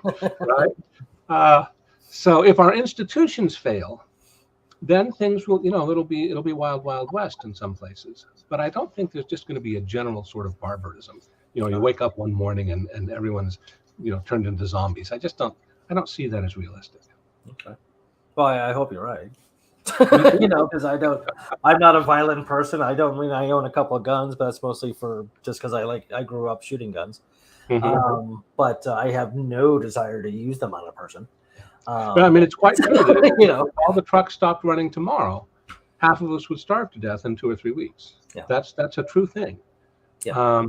[SPEAKER 2] right? So if our institutions fail, then things will, it'll be wild, wild west in some places. But I don't think there's just going to be a general sort of barbarism. You wake up one morning and everyone's, turned into zombies. I don't see that as realistic.
[SPEAKER 1] Okay. Well, I hope you're right. Because I'm not a violent person. I own a couple of guns, but that's mostly just because I grew up shooting guns.
[SPEAKER 2] Mm-hmm.
[SPEAKER 1] But I have no desire to use them on a person.
[SPEAKER 2] But I mean, it's quite true that if all the trucks stopped running tomorrow, half of us would starve to death in 2 or 3 weeks.
[SPEAKER 1] Yeah.
[SPEAKER 2] That's a true thing.
[SPEAKER 1] Yeah.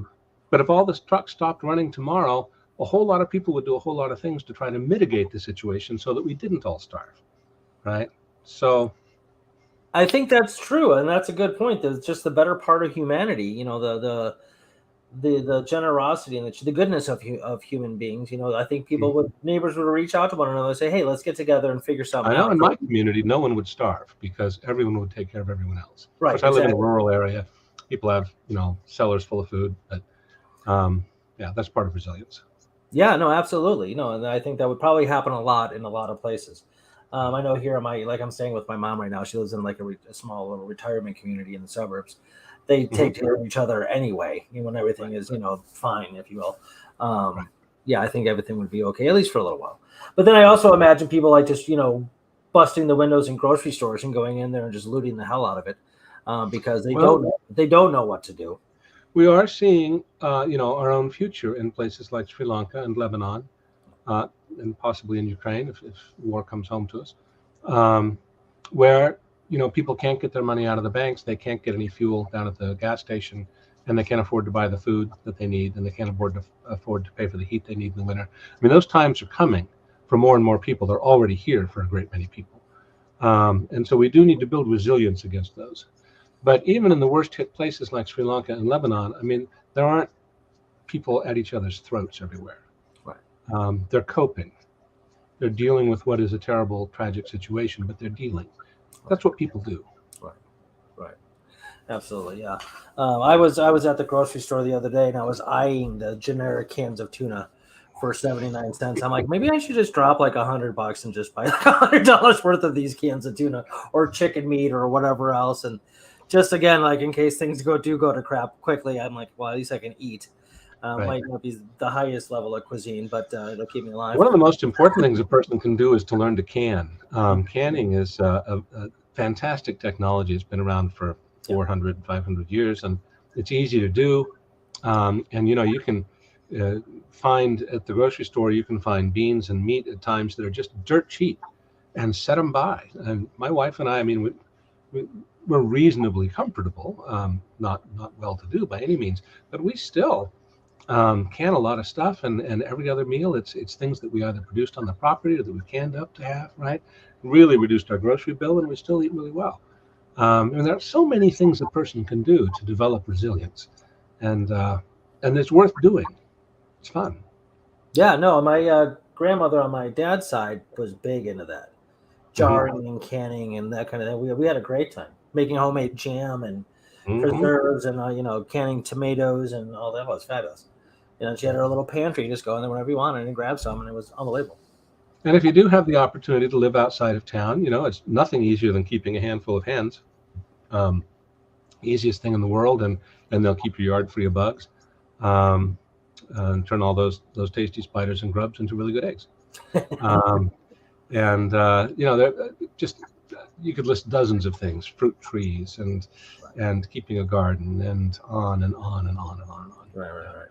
[SPEAKER 2] But if all the trucks stopped running tomorrow, a whole lot of people would do a whole lot of things to try to mitigate the situation so that we didn't all starve, right? So
[SPEAKER 1] I think that's true, and that's a good point. That's just the better part of humanity. The generosity and the goodness of human beings. I think neighbors would reach out to one another and say, "Hey, let's get together and figure something out."
[SPEAKER 2] I know in my community, no one would starve because everyone would take care of everyone else.
[SPEAKER 1] Right.
[SPEAKER 2] Of course, I live in a rural area. People have cellars full of food, but that's part of resilience.
[SPEAKER 1] Yeah, no, absolutely. And I think that would probably happen a lot in a lot of places. I know here I'm staying with my mom right now. She lives in a small little retirement community in the suburbs. They take care of each other anyway, when everything is, fine, if you will. Yeah, I think everything would be okay, at least for a little while. But then I also imagine people just, busting the windows in grocery stores and going in there and just looting the hell out of it because they don't know what to do.
[SPEAKER 2] We are seeing, our own future in places like Sri Lanka and Lebanon, and possibly in Ukraine if war comes home to us, where people can't get their money out of the banks, they can't get any fuel down at the gas station, and they can't afford to buy the food that they need, and they can't afford to pay for the heat they need in the winter. I mean, those times are coming for more and more people. They're already here for a great many people, and so we do need to build resilience against those. But even in the worst hit places like Sri Lanka and Lebanon, I mean, there aren't people at each other's throats everywhere. Right. They're coping. They're dealing with what is a terrible, tragic situation, but they're dealing. That's what people do.
[SPEAKER 1] Right. Absolutely, yeah. I was at the grocery store the other day, and I was eyeing the generic cans of tuna for 79 cents. I'm like, maybe I should just drop $100 and just buy $100 worth of these cans of tuna or chicken meat or whatever else. And just again, in case things go to crap quickly, I'm like, well, at least I can eat. Might not be the highest level of cuisine, but it'll keep me alive.
[SPEAKER 2] One of the most important things a person can do is to learn to can. Canning is a fantastic technology. It's been around for 400, 500 years, and it's easy to do. And you can find at the grocery store, you can find beans and meat at times that are just dirt cheap, and set them by. And my wife and I mean, we're reasonably comfortable, not well-to-do by any means, but we still can a lot of stuff, and every other meal, it's things that we either produced on the property or that we canned up to have, right? Really reduced our grocery bill, and we still eat really well. And there are so many things a person can do to develop resilience, and it's worth doing. It's fun.
[SPEAKER 1] Yeah, no, my grandmother on my dad's side was big into that, jarring and canning and that kind of thing. We had a great time making homemade jam and preserves and canning tomatoes and all that. Was fabulous. She had her little pantry. You just go in there whenever you wanted and grab some, and it was unbelievable.
[SPEAKER 2] And if you do have the opportunity to live outside of town, it's nothing easier than keeping a handful of hens. Easiest thing in the world, and they'll keep your yard free of bugs, and turn all those tasty spiders and grubs into really good eggs. They're just, you could list dozens of things: fruit trees and keeping a garden, and on and on and on and on and on.
[SPEAKER 1] Right.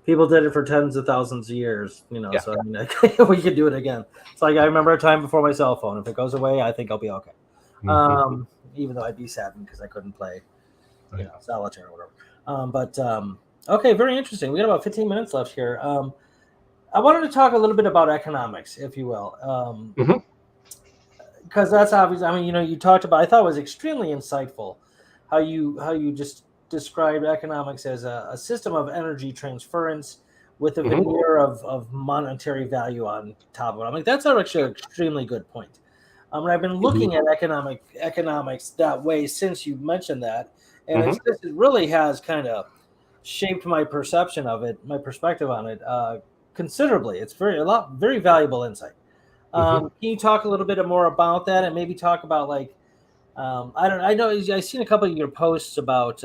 [SPEAKER 1] People did it for tens of thousands of years,
[SPEAKER 2] Yeah.
[SPEAKER 1] so I mean, we could do it again. It's like I remember a time before my cell phone. If it goes away, I think I'll be okay. Even though I'd be saddened because I couldn't play,
[SPEAKER 2] Right.
[SPEAKER 1] solitaire or whatever. Okay, very interesting. We got about 15 minutes left here. I wanted to talk a little bit about economics, if you will, because that's obvious. I mean, you talked about. I thought it was extremely insightful how you just described economics as a system of energy transference with a veneer of monetary value on top of it. I'm like, that's actually an extremely good point. And I've been looking at economics that way since you mentioned that, and it really has kind of shaped my perception of it, my perspective on it, considerably. It's very valuable insight. Can you talk a little bit more about that, and maybe talk about I know I've seen a couple of your posts about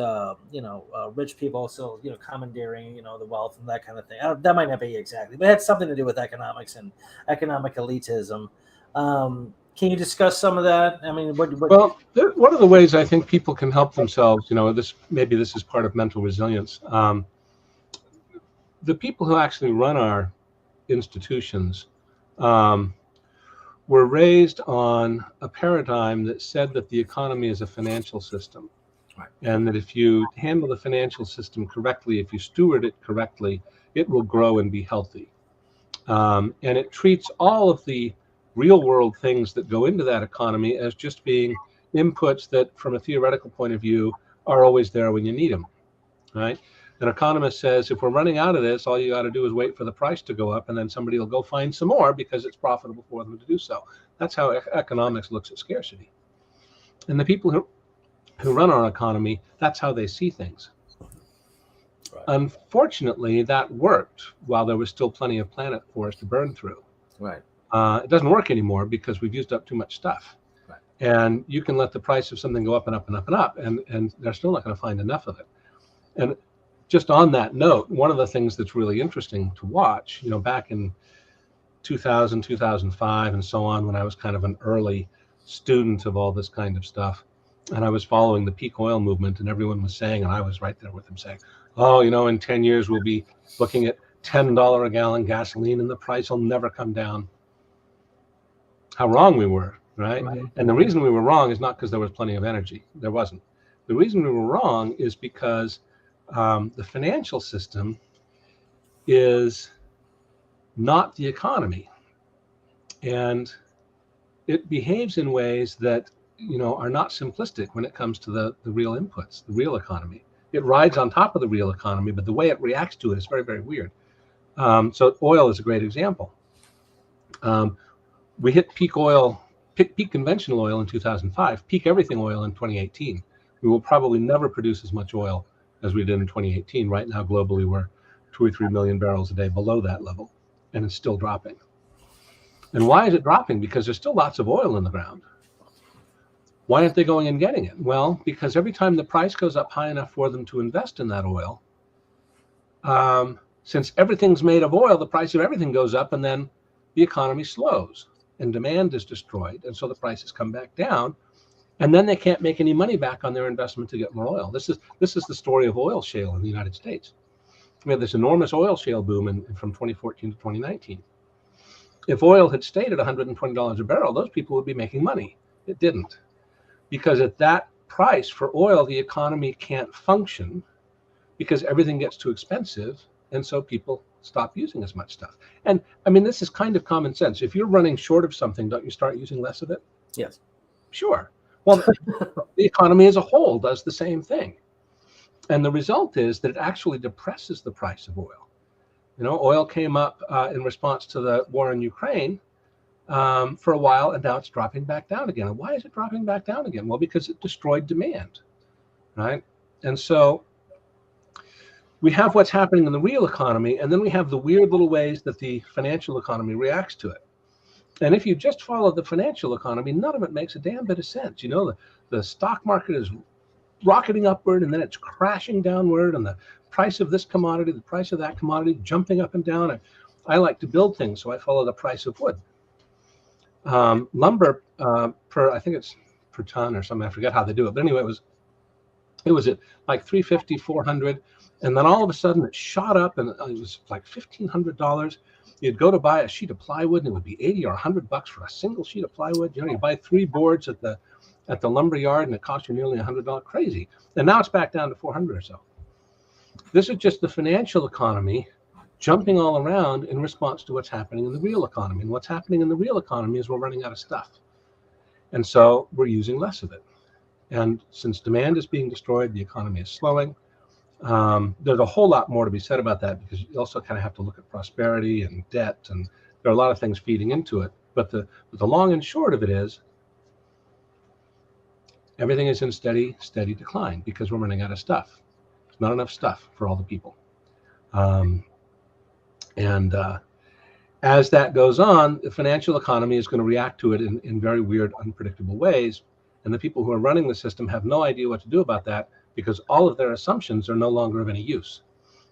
[SPEAKER 1] rich people still commandeering the wealth and that kind of thing. That might not be exactly, but it had something to do with economics and economic elitism. Can you discuss some of that? I mean,
[SPEAKER 2] Well, one of the ways I think people can help themselves, this is part of mental resilience. The people who actually run our institutions were raised on a paradigm that said that the economy is a financial system.
[SPEAKER 1] Right.
[SPEAKER 2] And that if you handle the financial system correctly, if you steward it correctly, it will grow and be healthy. And it treats all of the real world things that go into that economy as just being inputs that, from a theoretical point of view, are always there when you need them. Right? An economist says, if we're running out of this, all you got to do is wait for the price to go up, and then somebody will go find some more because it's profitable for them to do so. That's how economics looks at scarcity. And the people who run our economy, that's how they see things. Right. Unfortunately, that worked while there was still plenty of planet for us to burn through.
[SPEAKER 1] Right.
[SPEAKER 2] It doesn't work anymore because we've used up too much stuff. Right. And you can let the price of something go up and up and up and up, and they're still not going to find enough of it. And just on that note, one of the things that's really interesting to watch, back in 2000, 2005, and so on, when I was kind of an early student of all this kind of stuff, and I was following the peak oil movement, and everyone was saying, and I was right there with them saying, oh, in 10 years, we'll be looking at $10 a gallon gasoline, and the price will never come down. How wrong we were, right? And the reason we were wrong is not because there was plenty of energy. There wasn't. The reason we were wrong is because the financial system is not the economy, and it behaves in ways that are not simplistic when it comes to the real inputs, the real economy. It rides on top of the real economy, but the way it reacts to it is very, very weird. So oil is a great example. We hit peak conventional oil in 2005, peak everything oil in 2018. We will probably never produce as much oil as we did in 2018. Right now, globally, we're 2 or 3 million barrels a day below that level, and it's still dropping. And why is it dropping? Because there's still lots of oil in the ground. Why aren't they going and getting it? Well, because every time the price goes up high enough for them to invest in that oil, since everything's made of oil, the price of everything goes up, and then the economy slows, and demand is destroyed, and so the prices come back down. And then they can't make any money back on their investment to get more oil. This is the story of oil shale in the United States. We had this enormous oil shale boom from 2014 to 2019. If oil had stayed at $120 a barrel, those people would be making money. It didn't. Because at that price for oil, the economy can't function because everything gets too expensive, and so people stop using as much stuff. And I mean, this is kind of common sense. If you're running short of something, don't you start using less of it?
[SPEAKER 1] Yes.
[SPEAKER 2] Sure. Well, the economy as a whole does the same thing. And the result is that it actually depresses the price of oil. Oil came up in response to the war in Ukraine for a while, and now it's dropping back down again. And why is it dropping back down again? Well, because it destroyed demand, right? And so we have what's happening in the real economy, and then we have the weird little ways that the financial economy reacts to it. And if you just follow the financial economy, none of it makes a damn bit of sense. The stock market is rocketing upward, and then it's crashing downward, and the price of this commodity, the price of that commodity, jumping up and down. I like to build things, so I follow the price of wood. Lumber I think it's per ton or something. I forget how they do it, but anyway, it was at like 350, 400, And then all of a sudden it shot up, and it was like $1,500. You'd go to buy a sheet of plywood and it would be 80 or $100 for a single sheet of plywood. You buy 3 boards at the lumber yard and it costs you nearly $100. Crazy. And now it's back down to 400 or so. This is just the financial economy jumping all around in response to what's happening in the real economy. And what's happening in the real economy is we're running out of stuff. And so we're using less of it. And since demand is being destroyed, the economy is slowing. There's a whole lot more to be said about that, because you also kind of have to look at prosperity and debt, and there are a lot of things feeding into it. But the long and short of it is everything is in steady decline because we're running out of stuff. There's not enough stuff for all the people. As that goes on, the financial economy is going to react to it in very weird, unpredictable ways. And the people who are running the system have no idea what to do about that, because all of their assumptions are no longer of any use.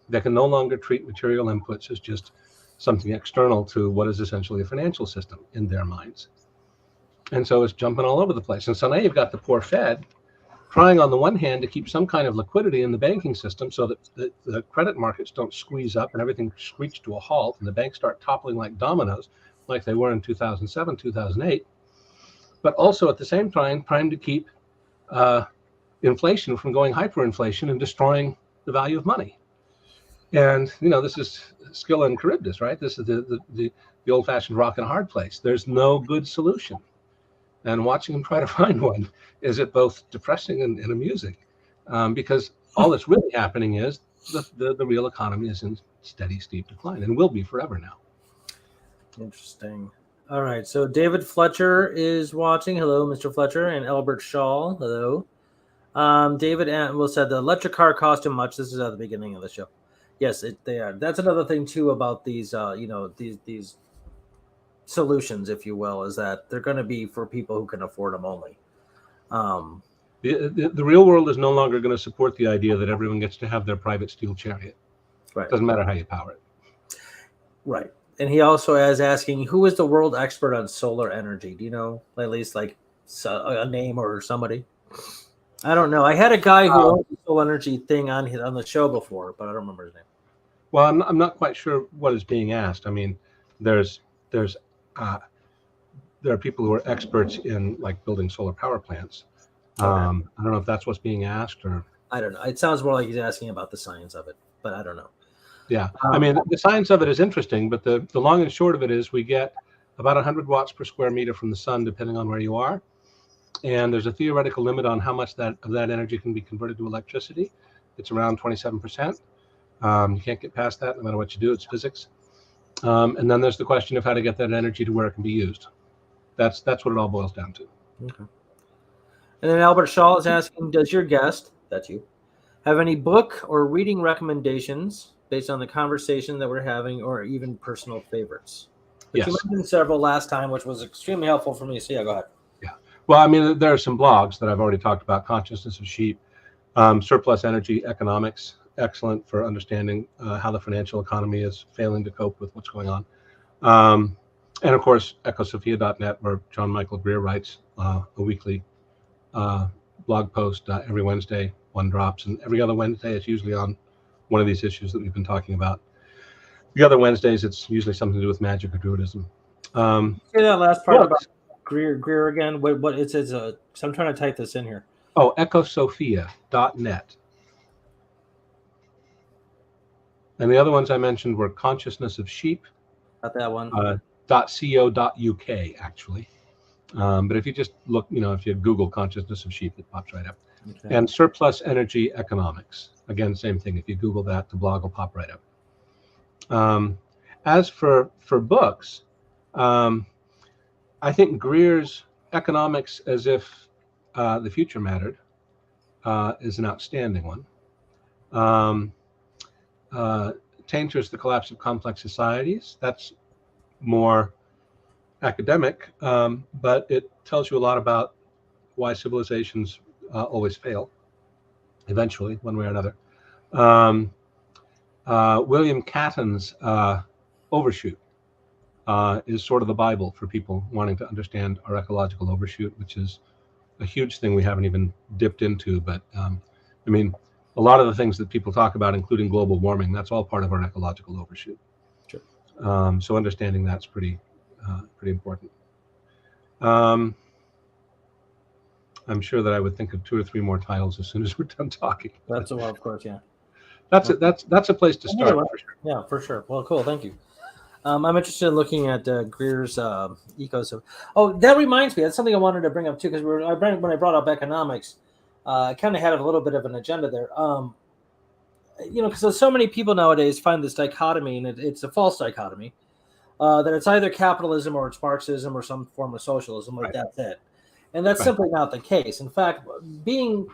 [SPEAKER 2] They can no longer treat material inputs as just something external to what is essentially a financial system in their minds. And so it's jumping all over the place. And so now you've got the poor Fed trying on the one hand to keep some kind of liquidity in the banking system so that the credit markets don't squeeze up and everything screech to a halt and the banks start toppling like dominoes like they were in 2007, 2008. But also at the same time trying to keep inflation from going hyperinflation and destroying the value of money. And this is Scylla and Charybdis, right? This is the old-fashioned rock and a hard place. There's no good solution. And watching them try to find one is it both depressing and amusing, because all that's really happening is the real economy is in steady, steep decline and will be forever now.
[SPEAKER 1] Interesting. All right. So David Fletcher is watching. Hello, Mr. Fletcher, and Albert Shaw. Hello. David said the electric car cost too much. This is at the beginning of the show. Yes, they are. That's another thing too about these, these solutions, if you will, is that they're going to be for people who can afford them only.
[SPEAKER 2] The real world is no longer going to support the idea that everyone gets to have their private steel chariot.
[SPEAKER 1] Right.
[SPEAKER 2] Doesn't matter how you power it.
[SPEAKER 1] Right. And he also is asking, who is the world expert on solar energy? Do you know at least like a name or somebody? I don't know. I had a guy who owned the solar energy thing on the show before, but I don't remember his name.
[SPEAKER 2] Well, I'm not quite sure what is being asked. I mean, there are people who are experts in like building solar power plants. Okay. I don't know if that's what's being asked, or
[SPEAKER 1] I don't know. It sounds more like he's asking about the science of it, but I don't know.
[SPEAKER 2] Yeah, I mean, the science of it is interesting, but the long and short of it is we get about 100 watts per square meter from the sun, depending on where you are. And there's a theoretical limit on how much of that energy can be converted to electricity. It's around 27%. You can't get past that no matter what you do. It's physics. And then there's the question of how to get that energy to where it can be used. That's what it all boils down to.
[SPEAKER 1] Okay. And then Albert Shaw is asking, does your guest, that's you, have any book or reading recommendations based on the conversation that we're having, or even personal favorites? But yes. You mentioned several last time, which was extremely helpful for me. So yeah, go ahead.
[SPEAKER 2] Yeah. Well, I mean, there are some blogs that I've already talked about. Consciousness of Sheep, Surplus Energy Economics, excellent for understanding how the financial economy is failing to cope with what's going on. And of course, ecosophia.net, where John Michael Greer writes a weekly blog post every Wednesday. One drops, and every other Wednesday it's usually on one of these issues that we've been talking about. The other Wednesdays, it's usually something to do with magic or druidism.
[SPEAKER 1] Say that last part about Greer again. What it says? So I'm trying to type this in here.
[SPEAKER 2] Oh, ecosophia.net. And the other ones I mentioned were Consciousness of Sheep.
[SPEAKER 1] Not that one.
[SPEAKER 2] .co.uk actually. But if you just look, if you Google Consciousness of Sheep, it pops right up. Okay. And Surplus Energy Economics. Again, same thing. If you Google that, the blog will pop right up. As for books, I think Greer's Economics as If the Future Mattered is an outstanding one. Tainter's The Collapse of Complex Societies. That's more academic, but it tells you a lot about why civilizations always fail, eventually, one way or another. William Catton's Overshoot is sort of the Bible for people wanting to understand our ecological overshoot, which is a huge thing we haven't even dipped into. But I mean, a lot of the things that people talk about, including global warming, that's all part of our ecological overshoot.
[SPEAKER 1] Sure.
[SPEAKER 2] So understanding that's pretty important. I'm sure that I would think of 2 or 3 more titles as soon as we're done talking.
[SPEAKER 1] That's well, of course, yeah.
[SPEAKER 2] That's a place to start for sure.
[SPEAKER 1] Yeah, for sure. Well, cool. Thank you. I'm interested in looking at Greer's ecosystem. Oh, that reminds me. That's something I wanted to bring up too, because when I brought up economics, I kind of had a little bit of an agenda there. Because so many people nowadays find this dichotomy, and it's a false dichotomy, that it's either capitalism or it's Marxism or some form of socialism, like that's it. And that's simply not the case. In fact, being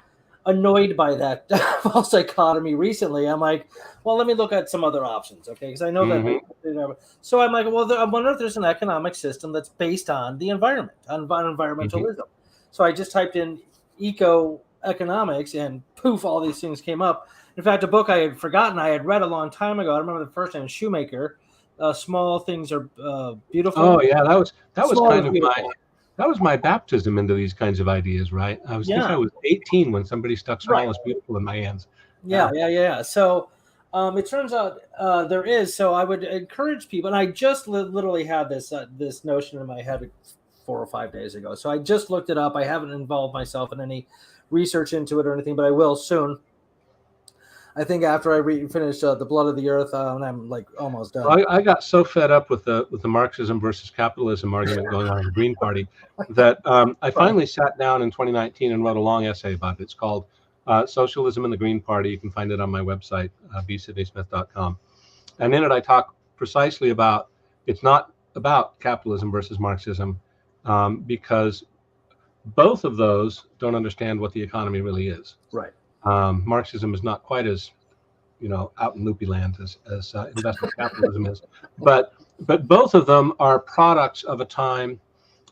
[SPEAKER 1] annoyed by that false dichotomy recently, I'm like, well, let me look at some other options, okay? Because I know that. So I'm like, well, I wonder if there's an economic system that's based on the environment, on environmentalism. So I just typed in eco-economics, and poof, all these things came up. In fact, a book I had forgotten I had read a long time ago. I remember the first name, Shoemaker. Small things are beautiful.
[SPEAKER 2] Oh yeah, that was kind of that was my baptism into these kinds of ideas, right? I think I was 18 when somebody stuck Small is Beautiful in my hands.
[SPEAKER 1] Yeah. So it turns out there is. So I would encourage people, and I just literally had this notion in my head 4 or 5 days ago. So I just looked it up. I haven't involved myself in any research into it or anything, but I will soon. I think after I finish The Blood of the Earth, and I'm like almost done.
[SPEAKER 2] Well, I got so fed up with the Marxism versus capitalism argument going on in the Green Party that I finally sat down in 2019 and wrote a long essay about it. It's called Socialism in the Green Party. You can find it on my website, bsidneysmith.com. And in it, I talk precisely about it's not about capitalism versus Marxism, because both of those don't understand what the economy really is.
[SPEAKER 1] Right.
[SPEAKER 2] Marxism is not quite as, out in loopy land as investment capitalism is, but both of them are products of a time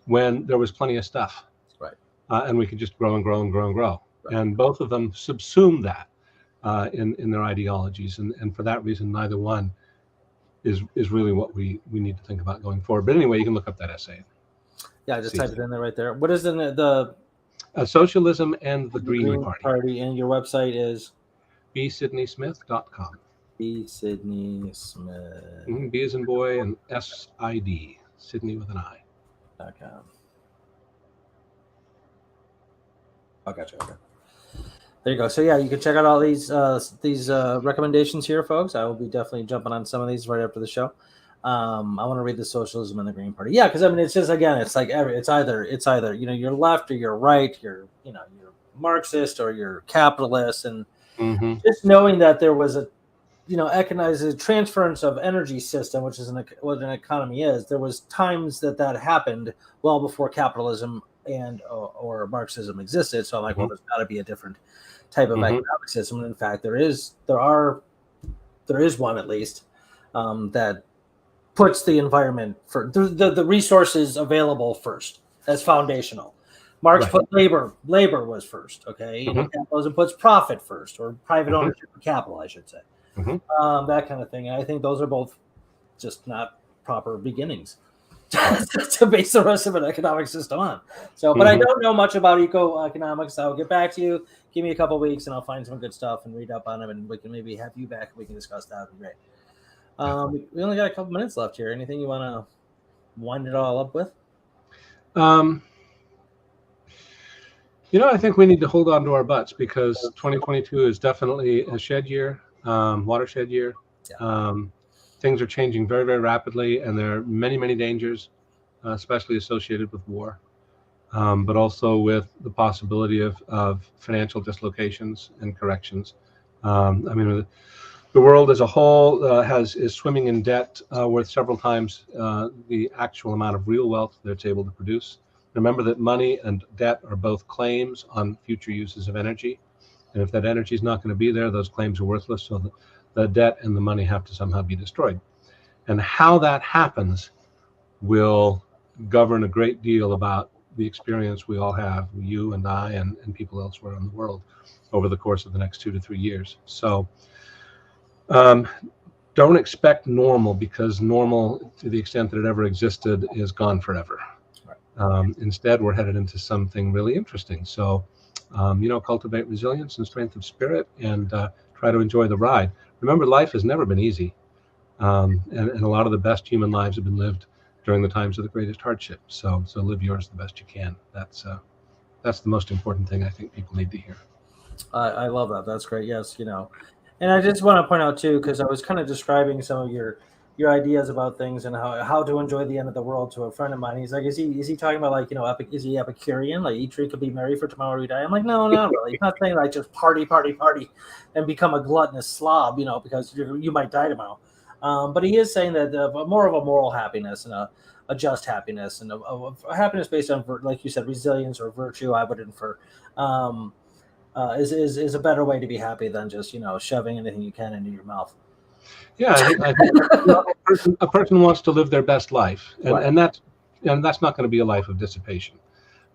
[SPEAKER 2] when there was plenty of stuff,
[SPEAKER 1] right?
[SPEAKER 2] And we could just grow and grow and grow and grow,
[SPEAKER 1] right.
[SPEAKER 2] And both of them subsume that in their ideologies, and for that reason, neither one is really what we need to think about going forward. But anyway, you can look up that essay.
[SPEAKER 1] Yeah, I just typed it in there right there. What is the
[SPEAKER 2] Socialism and the Green Party.
[SPEAKER 1] And your website is
[SPEAKER 2] bsidneysmith.com.
[SPEAKER 1] bsidneysmith.
[SPEAKER 2] B as in boy and S-I-D, Sydney with an I.com.
[SPEAKER 1] Oh, gotcha. Okay. There you go. So yeah, you can check out all these recommendations here, folks. I will be definitely jumping on some of these right after the show. I want to read the Socialism and the Green Party. Yeah, because it's just, again, it's like it's either you're left or you're right. You're Marxist or you're capitalist, and just knowing that there was a economic transference of energy system, which is what an economy is. There was times that happened well before capitalism and or Marxism existed. So I'm like, well, there's got to be a different type of economic system. And in fact, there is one at least that puts the environment for the resources available first as foundational. Marx put labor was first, okay? Capitalism puts profit first, or private ownership of capital, I should say. That kind of thing. And I think those are both just not proper beginnings to base the rest of an economic system on. So, but I don't know much about eco-economics. I'll get back to you. Give me a couple of weeks and I'll find some good stuff and read up on it, and we can maybe have you back and we can discuss that. Would be great. We only got a couple minutes left here. Anything you want to wind it all up with?
[SPEAKER 2] I think we need to hold on to our butts, because 2022 is definitely a shed year, watershed year. Things are changing very, very rapidly, and there are many, many dangers, especially associated with war, but also with the possibility of financial dislocations and corrections. The world as a whole is swimming in debt worth several times the actual amount of real wealth that it's able to produce. Remember that money and debt are both claims on future uses of energy. And if that energy is not going to be there, those claims are worthless. So the debt and the money have to somehow be destroyed. And how that happens will govern a great deal about the experience we all have, you and I and people elsewhere in the world, over the course of the next 2 to 3 years. So don't expect normal, because normal, to the extent that it ever existed, is gone forever. Instead, we're headed into something really interesting. So Cultivate resilience and strength of spirit, and try to enjoy the ride. Remember, life has never been easy, and a lot of the best human lives have been lived during the times of the greatest hardship. So live yours the best you can. That's the most important thing I think people need to hear.
[SPEAKER 1] I love that. That's great. Yes, and I just want to point out too, because I was kind of describing some of your ideas about things and how to enjoy the end of the world to a friend of mine. He's like, is he talking about like is he Epicurean? Like eat, drink, and be merry, for tomorrow we die. I'm like, no, not really. He's not saying like just party, party, party, and become a gluttonous slob, because you might die tomorrow. But he is saying that more of a moral happiness and a just happiness and a happiness based on, like you said, resilience or virtue. I would infer. Is a better way to be happy than just shoving anything you can into your mouth.
[SPEAKER 2] Yeah, I think a person wants to live their best life, and that's not going to be a life of dissipation,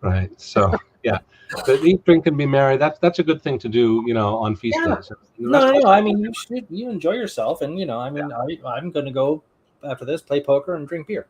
[SPEAKER 2] right? So yeah, but eat, drink, and be merry. That's a good thing to do, on feast days.
[SPEAKER 1] No. I mean, you enjoy yourself, and I'm going to go after this, play poker, and drink beer.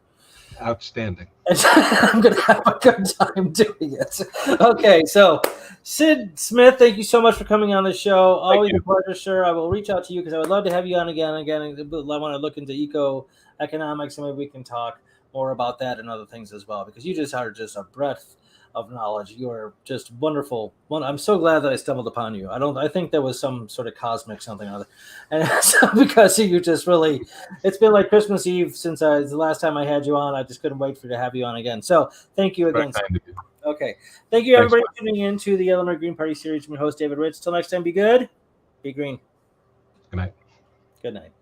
[SPEAKER 2] Outstanding.
[SPEAKER 1] I'm going to have a good time doing it. Okay, so Sid Smith, thank you so much for coming on the show. Always a pleasure, sir. I will reach out to you because I would love to have you on again. I want to look into economics, and maybe we can talk more about that and other things as well, because you just are just a breadth of knowledge. You are just wonderful. I'm so glad that I stumbled upon you. I think there was some sort of cosmic something or other, and so because you just really, it's been like Christmas Eve since the last time I had you on. I just couldn't wait to have you on again. So thank you again. Okay, thank you everybody for tuning in to the Illinois Green Party series. I'm your host David Ritz. Till next time, be good, be green.
[SPEAKER 2] Good night.
[SPEAKER 1] Good night.